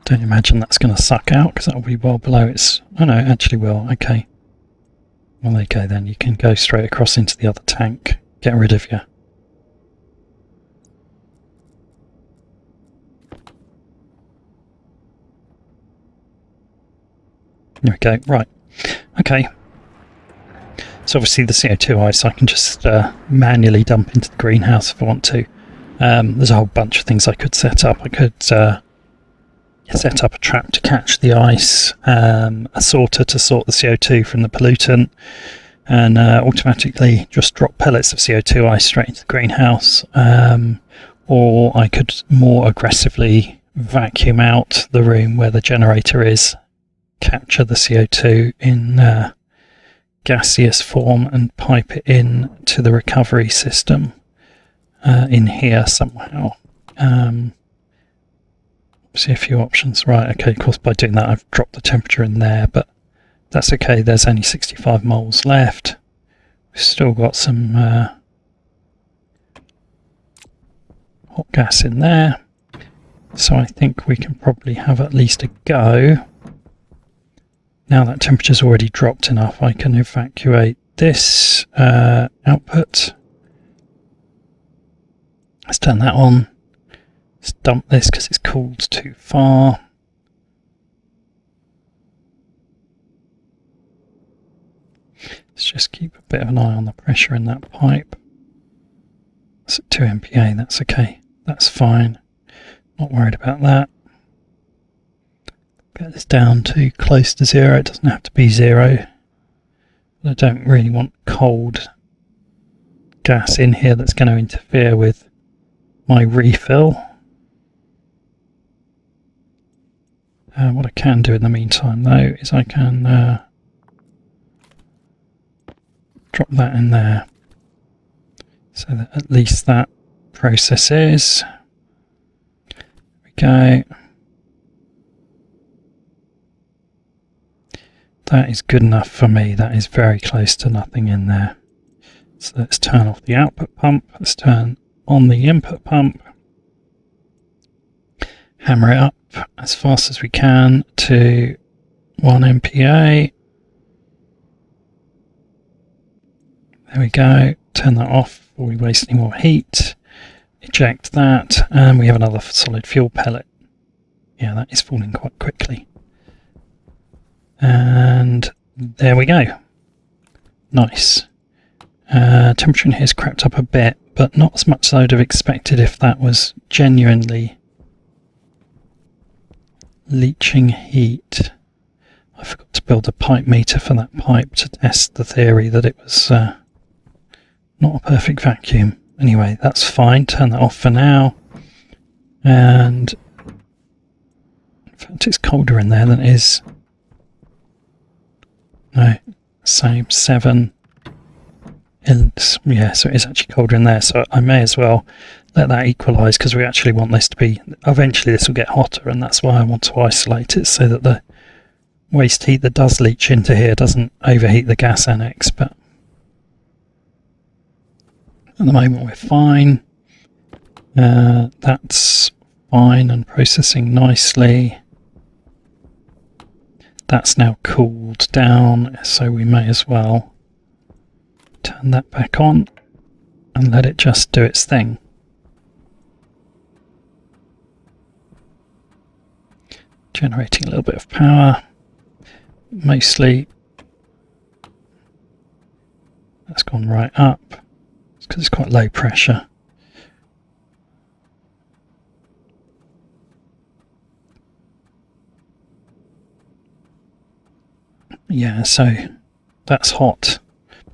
Don't imagine that's going to suck out, because that'll be well below its... Oh no, it actually will. Okay. Well, there you go then. You can go straight across into the other tank. Get rid of you. There we go. Right. Okay. So obviously the CO2 ice I can just manually dump into the greenhouse if I want to. There's a whole bunch of things I could set up. I could set up a trap to catch the ice, a sorter to sort the CO2 from the pollutant, and automatically just drop pellets of CO2 ice straight into the greenhouse. Or I could more aggressively vacuum out the room where the generator is, capture the CO2 in gaseous form and pipe it in to the recovery system in here somehow. See a few options. Right, okay, of course by doing that I've dropped the temperature in there, but that's okay, there's only 65 moles left. We've still got some hot gas in there, so I think we can probably have at least a go. Now that temperature's already dropped enough, I can evacuate this output. Let's turn that on. Let's dump this because it's cooled too far. Let's just keep a bit of an eye on the pressure in that pipe. It's at 2 MPa, that's okay. That's fine. Not worried about that. Get this down to close to 0. It doesn't have to be 0. But I don't really want cold gas in here that's going to interfere with my refill. What I can do in the meantime though is I can drop that in there so that at least that process is. There we go. That is good enough for me. That is very close to nothing in there. So let's turn off the output pump. Let's turn on the input pump. Hammer it up as fast as we can to 1 MPa. There we go. Turn that off before we waste any more heat. Eject that, and we have another solid fuel pellet. Yeah, that is falling quite quickly. And there we go. Nice. Temperature in here has crept up a bit, but not as much as I would have expected if that was genuinely leaching heat. I forgot to build a pipe meter for that pipe to test the theory that it was not a perfect vacuum. Anyway, that's fine. Turn that off for now. And in fact, it's colder in there than it is. No, same 7. Yeah, so it is actually colder in there. So I may as well let that equalise, because we actually want this to be... Eventually this will get hotter, and that's why I want to isolate it, so that the waste heat that does leach into here doesn't overheat the gas annex. But at the moment we're fine. That's fine and processing nicely. That's now cooled down, so we may as well turn that back on and let it just do its thing. Generating a little bit of power, mostly That's gone right up. It's because it's quite low pressure. Yeah, so that's hot.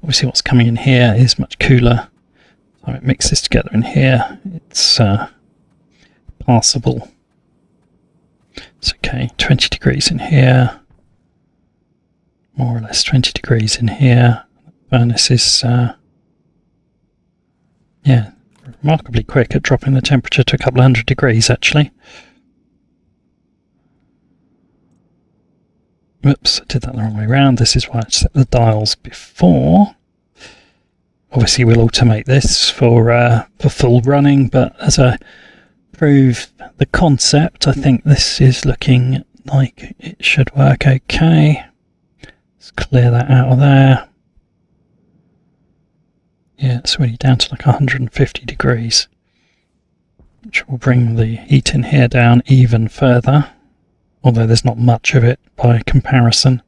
Obviously what's coming in here is much cooler. So it mixes together in here. It's passable. It's okay, 20 degrees in here. More or less 20 degrees in here. The furnace is, yeah, remarkably quick at dropping the temperature to a couple of hundred degrees actually. Whoops, I did that the wrong way around. This is why I set the dials before. Obviously we'll automate this for full running, but as I prove the concept, I think this is looking like it should work okay. Let's clear that out of there. Yeah, it's already down to like 150 degrees, which will bring the heat in here down even further, although there's not much of it by comparison.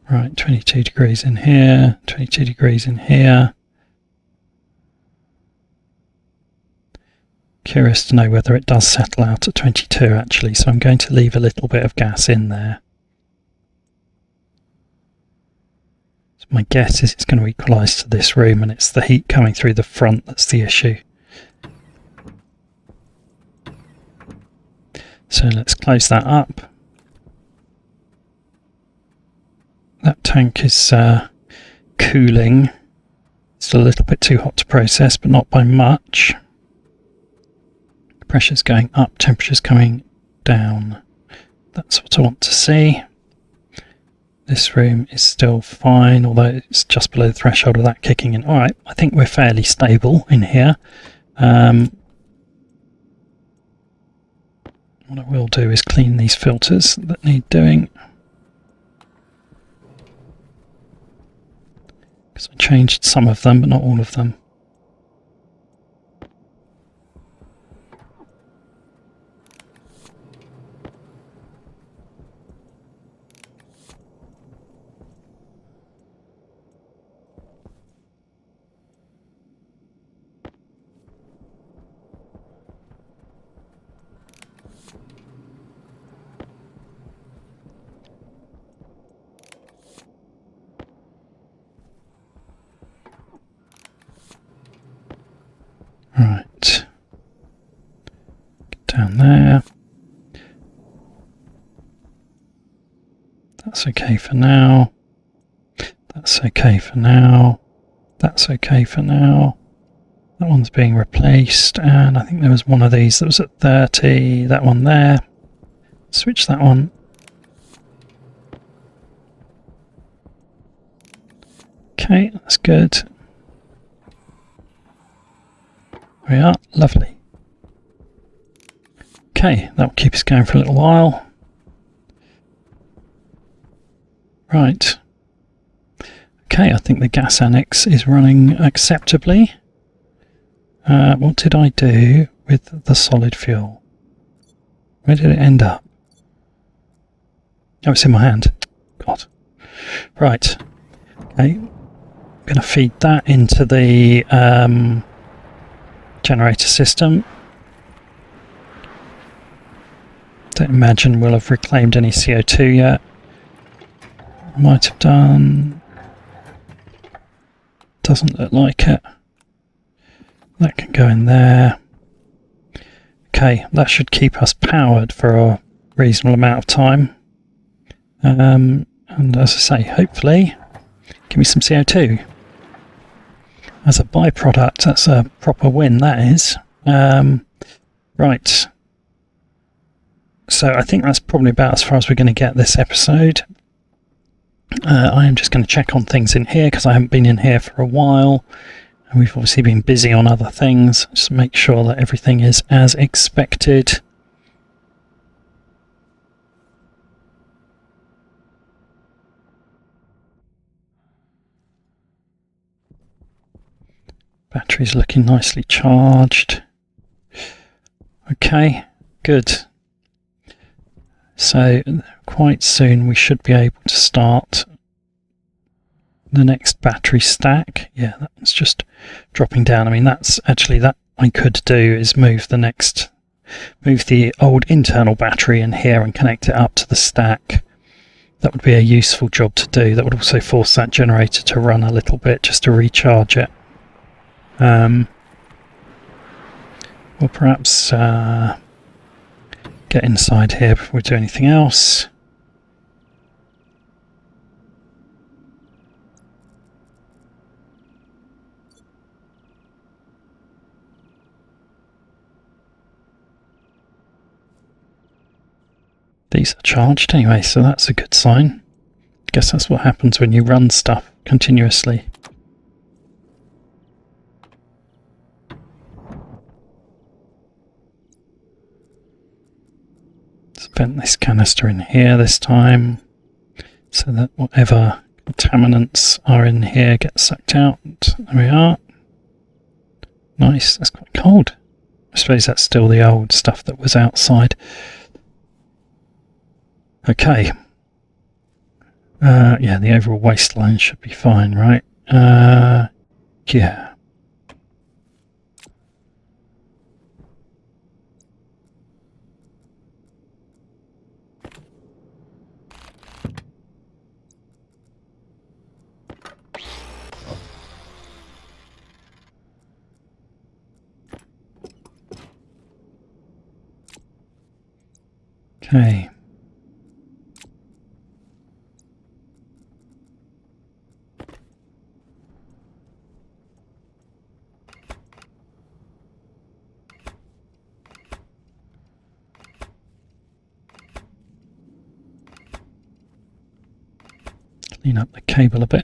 Right, 22 degrees in here, 22 degrees in here. Curious to know whether it does settle out at 22 actually, so I'm going to leave a little bit of gas in there. So my guess is it's going to equalise to this room, and it's the heat coming through the front that's the issue. So let's close that up. That tank is cooling. Still a little bit too hot to process, but not by much. Pressure's going up, temperature's coming down. That's what I want to see. This room is still fine, although it's just below the threshold of that kicking in. Alright, I think we're fairly stable in here. What I will do is clean these filters that need doing. Because I changed some of them, but not all of them. Right, get down there. That's okay for now. That's okay for now. That's okay for now. That one's being replaced, and I think there was one of these that was at 30. That one there. Switch that one. Okay, that's good. There we are, lovely. Okay, that will keep us going for a little while. Right. Okay, I think the gas annex is running acceptably. What did I do with the solid fuel? Where did it end up? Oh, it's in my hand. God. Right. Okay. I'm going to feed that into the generator system. Don't imagine we'll have reclaimed any CO2 yet. Might have done. Doesn't look like it. That can go in there. Okay, that should keep us powered for a reasonable amount of time. And as I say, hopefully, give me some CO2. As a byproduct, that's a proper win, that is. Right. So I think that's probably about as far as we're going to get this episode. I am just going to check on things in here because I haven't been in here for a while. And we've obviously been busy on other things. Just make sure that everything is as expected. Battery's looking nicely charged. Okay, good. So quite soon we should be able to start the next battery stack. Yeah, that's just dropping down. I mean, that's actually that I could do is move the old internal battery in here and connect it up to the stack. That would be a useful job to do. That would also force that generator to run a little bit just to recharge it. Or perhaps get inside here before we do anything else. These are charged anyway, so that's a good sign. Guess that's what happens when you run stuff continuously. Let's vent this canister in here this time, so that whatever contaminants are in here get sucked out. There we are. Nice, that's quite cold. I suppose that's still the old stuff that was outside. Okay. Yeah, the overall waistline should be fine, right? Yeah. Okay. Clean up the cable a bit.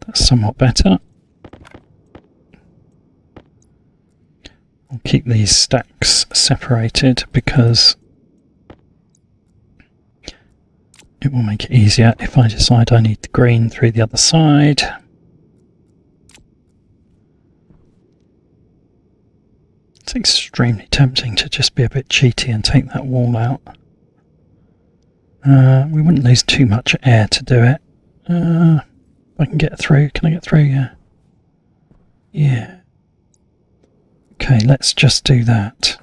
That's somewhat better. I'll keep these stacks separated because it will make it easier if I decide I need the green through the other side. It's extremely tempting to just be a bit cheaty and take that wall out. We wouldn't lose too much air to do it. If I can get through, can I get through? Yeah. Yeah. Okay, let's just do that.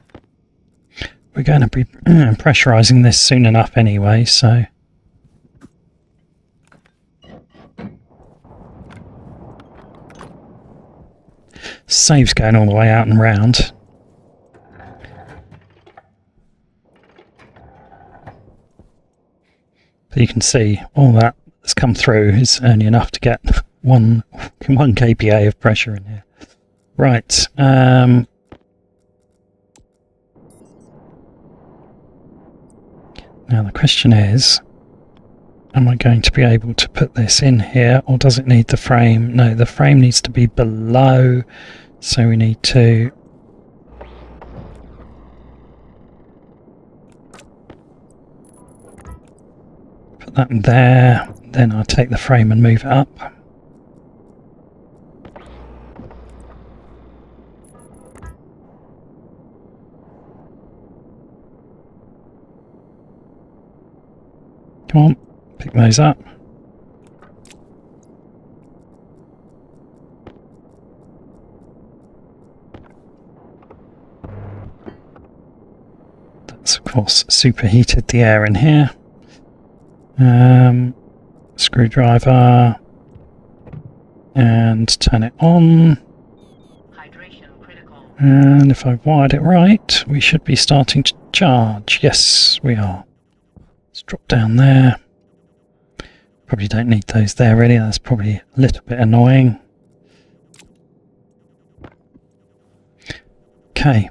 We're going to be pressurising this soon enough anyway, so... Save's going all the way out and round. But you can see all that that's come through is only enough to get one kPa of pressure in here. Right. Now the question is, am I going to be able to put this in here, or does it need the frame? No, the frame needs to be below, so we need to put that there. Then I'll take the frame and move it up. Come on, pick those up. That's of course superheated the air in here. Screwdriver and turn it on. Hydration critical. And if I've wired it right, we should be starting to charge. Yes, we are. Let's drop down there. Probably don't need those there really, that's probably a little bit annoying. Okay.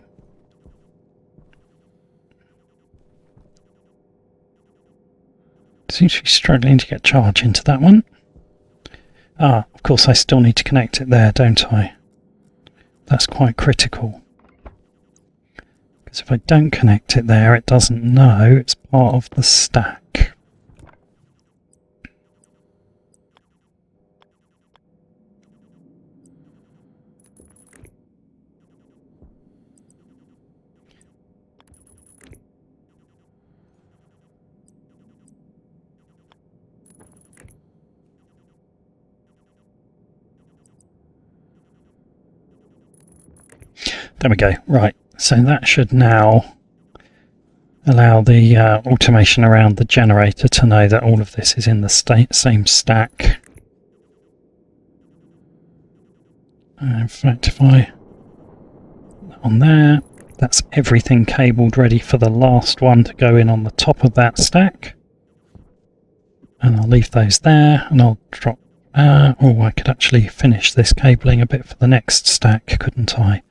Seems to be struggling to get charge into that one. Ah, of course I still need to connect it there, don't I? That's quite critical. Because if I don't connect it there, it doesn't know it's part of the stack. There we go. Right, so that should now allow the automation around the generator to know that all of this is in the same stack. In fact, if I on there, that's everything cabled ready for the last one to go in on the top of that stack. And I'll leave those there, and I'll drop... oh, I could actually finish this cabling a bit for the next stack, couldn't I?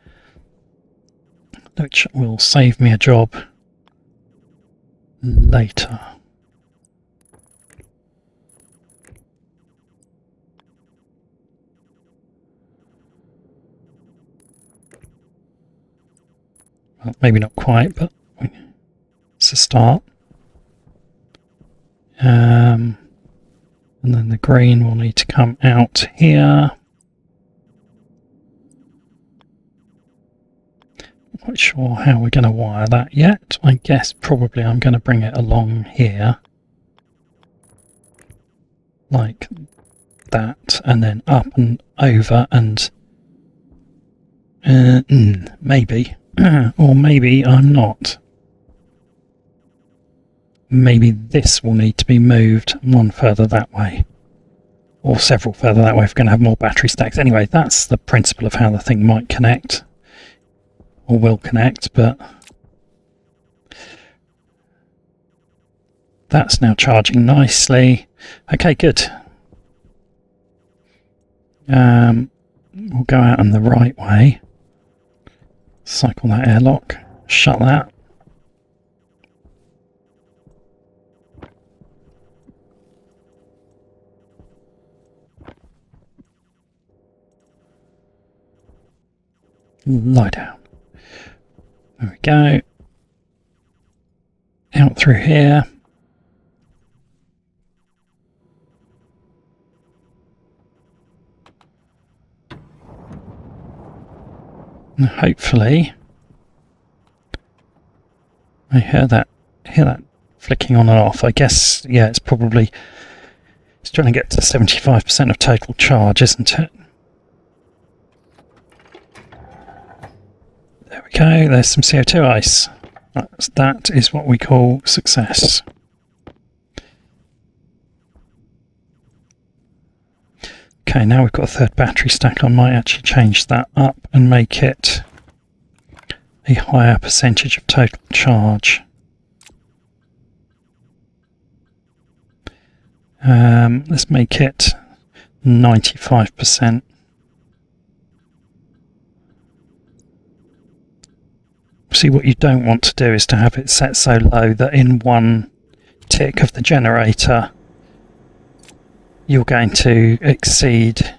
Which will save me a job later. Well, maybe not quite, but it's a start. And then the green will need to come out here. Not quite sure how we're going to wire that yet. I guess probably I'm going to bring it along here. Like that, and then up and over, and maybe. Or maybe I'm not. Maybe this will need to be moved one further that way. Or several further that way if we're going to have more battery stacks. Anyway, that's the principle of how the thing might connect. Or will connect, but... that's now charging nicely. Okay, good. We'll go out in the right way. Cycle that airlock. Shut that. Lie down. There we go. Out through here. And hopefully, I hear that flicking on and off. I guess, yeah, it's trying to get to 75% of total charge, isn't it? There we go, there's some CO2 ice. That is what we call success. Okay, now we've got a third battery stack. I might actually change that up and make it a higher percentage of total charge. Let's make it 95%. See, what you don't want to do is to have it set so low that in one tick of the generator you're going to exceed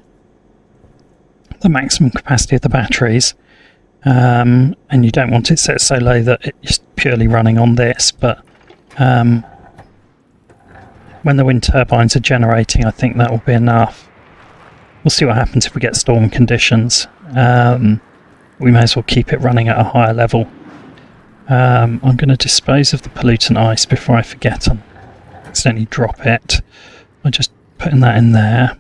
the maximum capacity of the batteries, and you don't want it set so low that it's purely running on this, but when the wind turbines are generating, I think that will be enough. We'll see what happens if we get storm conditions. We may as well keep it running at a higher level. I'm going to dispose of the pollutant ice before I forget and accidentally drop it. I'm just putting that in there.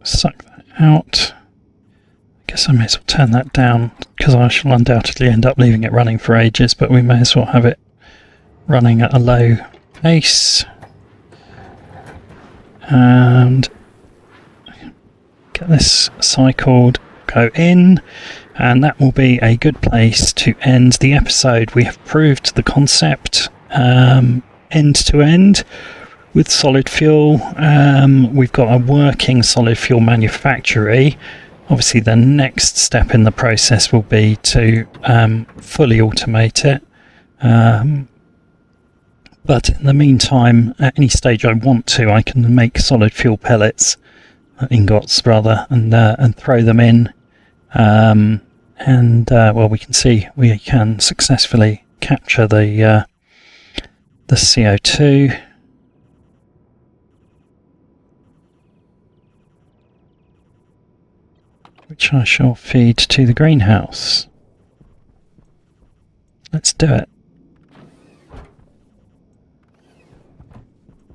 Suck that out. I guess I may as well turn that down because I shall undoubtedly end up leaving it running for ages, but we may as well have it running at a low pace. And get this cycled, go in, and that will be a good place to end the episode. We have proved the concept end to end with solid fuel. We've got a working solid fuel manufactory. Obviously the next step in the process will be to fully automate it. But in the meantime, at any stage I want to, I can make solid fuel pellets, ingots rather, and throw them in. Well, we can see we can successfully capture the CO2. Which I shall feed to the greenhouse. let's do it.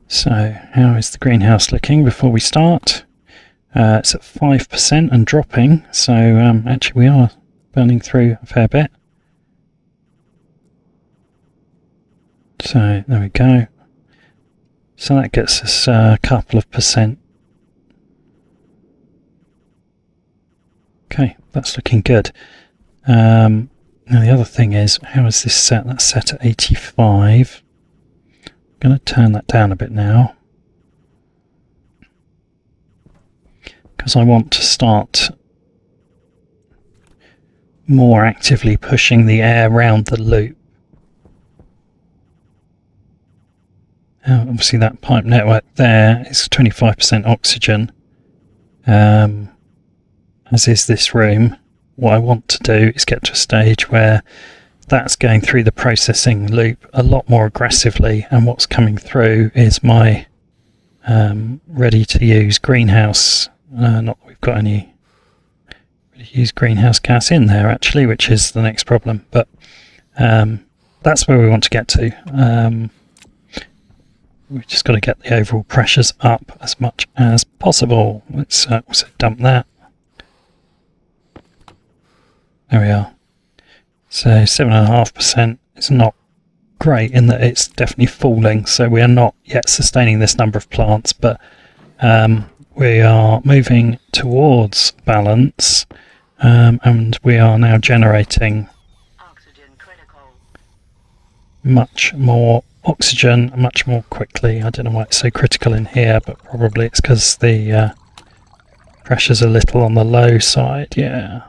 So, how is the greenhouse looking before we start? It's at 5% and dropping, so actually we are burning through a fair bit. So, there we go. So that gets us a couple of percent. Okay, that's looking good. Now the other thing is, how is this set? That's set at 85. I'm going to turn that down a bit now, because I want to start more actively pushing the air around the loop. Obviously that pipe network there is 25% oxygen, as is this room. What I want to do is get to a stage where that's going through the processing loop a lot more aggressively, and what's coming through is my ready to use greenhouse, not that we've got any ready to use greenhouse gas in there actually, which is the next problem, but that's where we want to get to. We've just got to get the overall pressures up as much as possible. Let's also dump that. There we are. So 7.5% is not great in that it's definitely falling, so we are not yet sustaining this number of plants, but we are moving towards balance, and we are now generating Oxygen critical. much more oxygen much more quickly. I don't know why it's so critical in here, but probably it's because the pressure's a little on the low side. Yeah.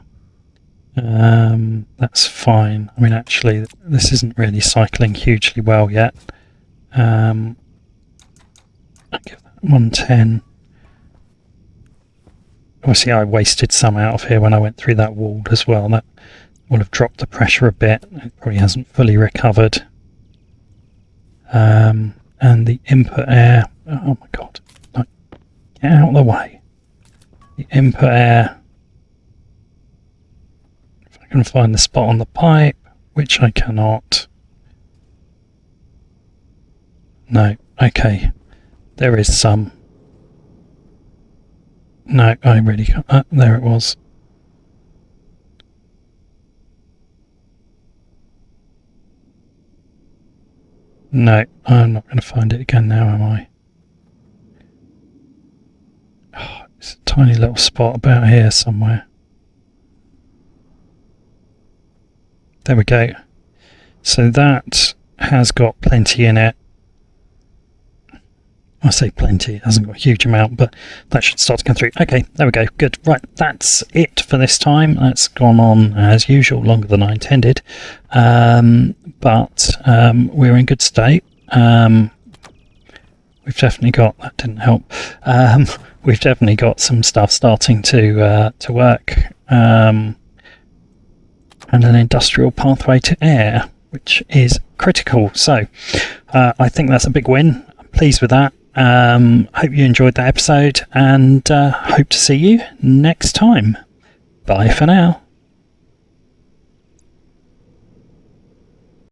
That's fine. I mean, actually, this isn't really cycling hugely well yet. I'll give that 110. Obviously, I wasted some out of here when I went through that wall as well. That would have dropped the pressure a bit. It probably hasn't fully recovered. And the input air. Oh my god! Like, get out of the way. The input air. Can find the spot on the pipe, which I cannot. No, okay. There is some. No, I really can't. There it was. No, I'm not going to find it again now, am I? Oh, it's a tiny little spot about here somewhere. There we go. So that has got plenty in it. I say plenty, it hasn't got a huge amount, but that should start to come through. Okay, there we go. Good. Right, that's it for this time. That's gone on, as usual, longer than I intended. But we're in good state. We've definitely got... That didn't help. We've definitely got some stuff starting to work. And an industrial pathway to air, which is critical. So I think that's a big win. I'm pleased with that. Hope you enjoyed that episode, and hope to see you next time. Bye for now.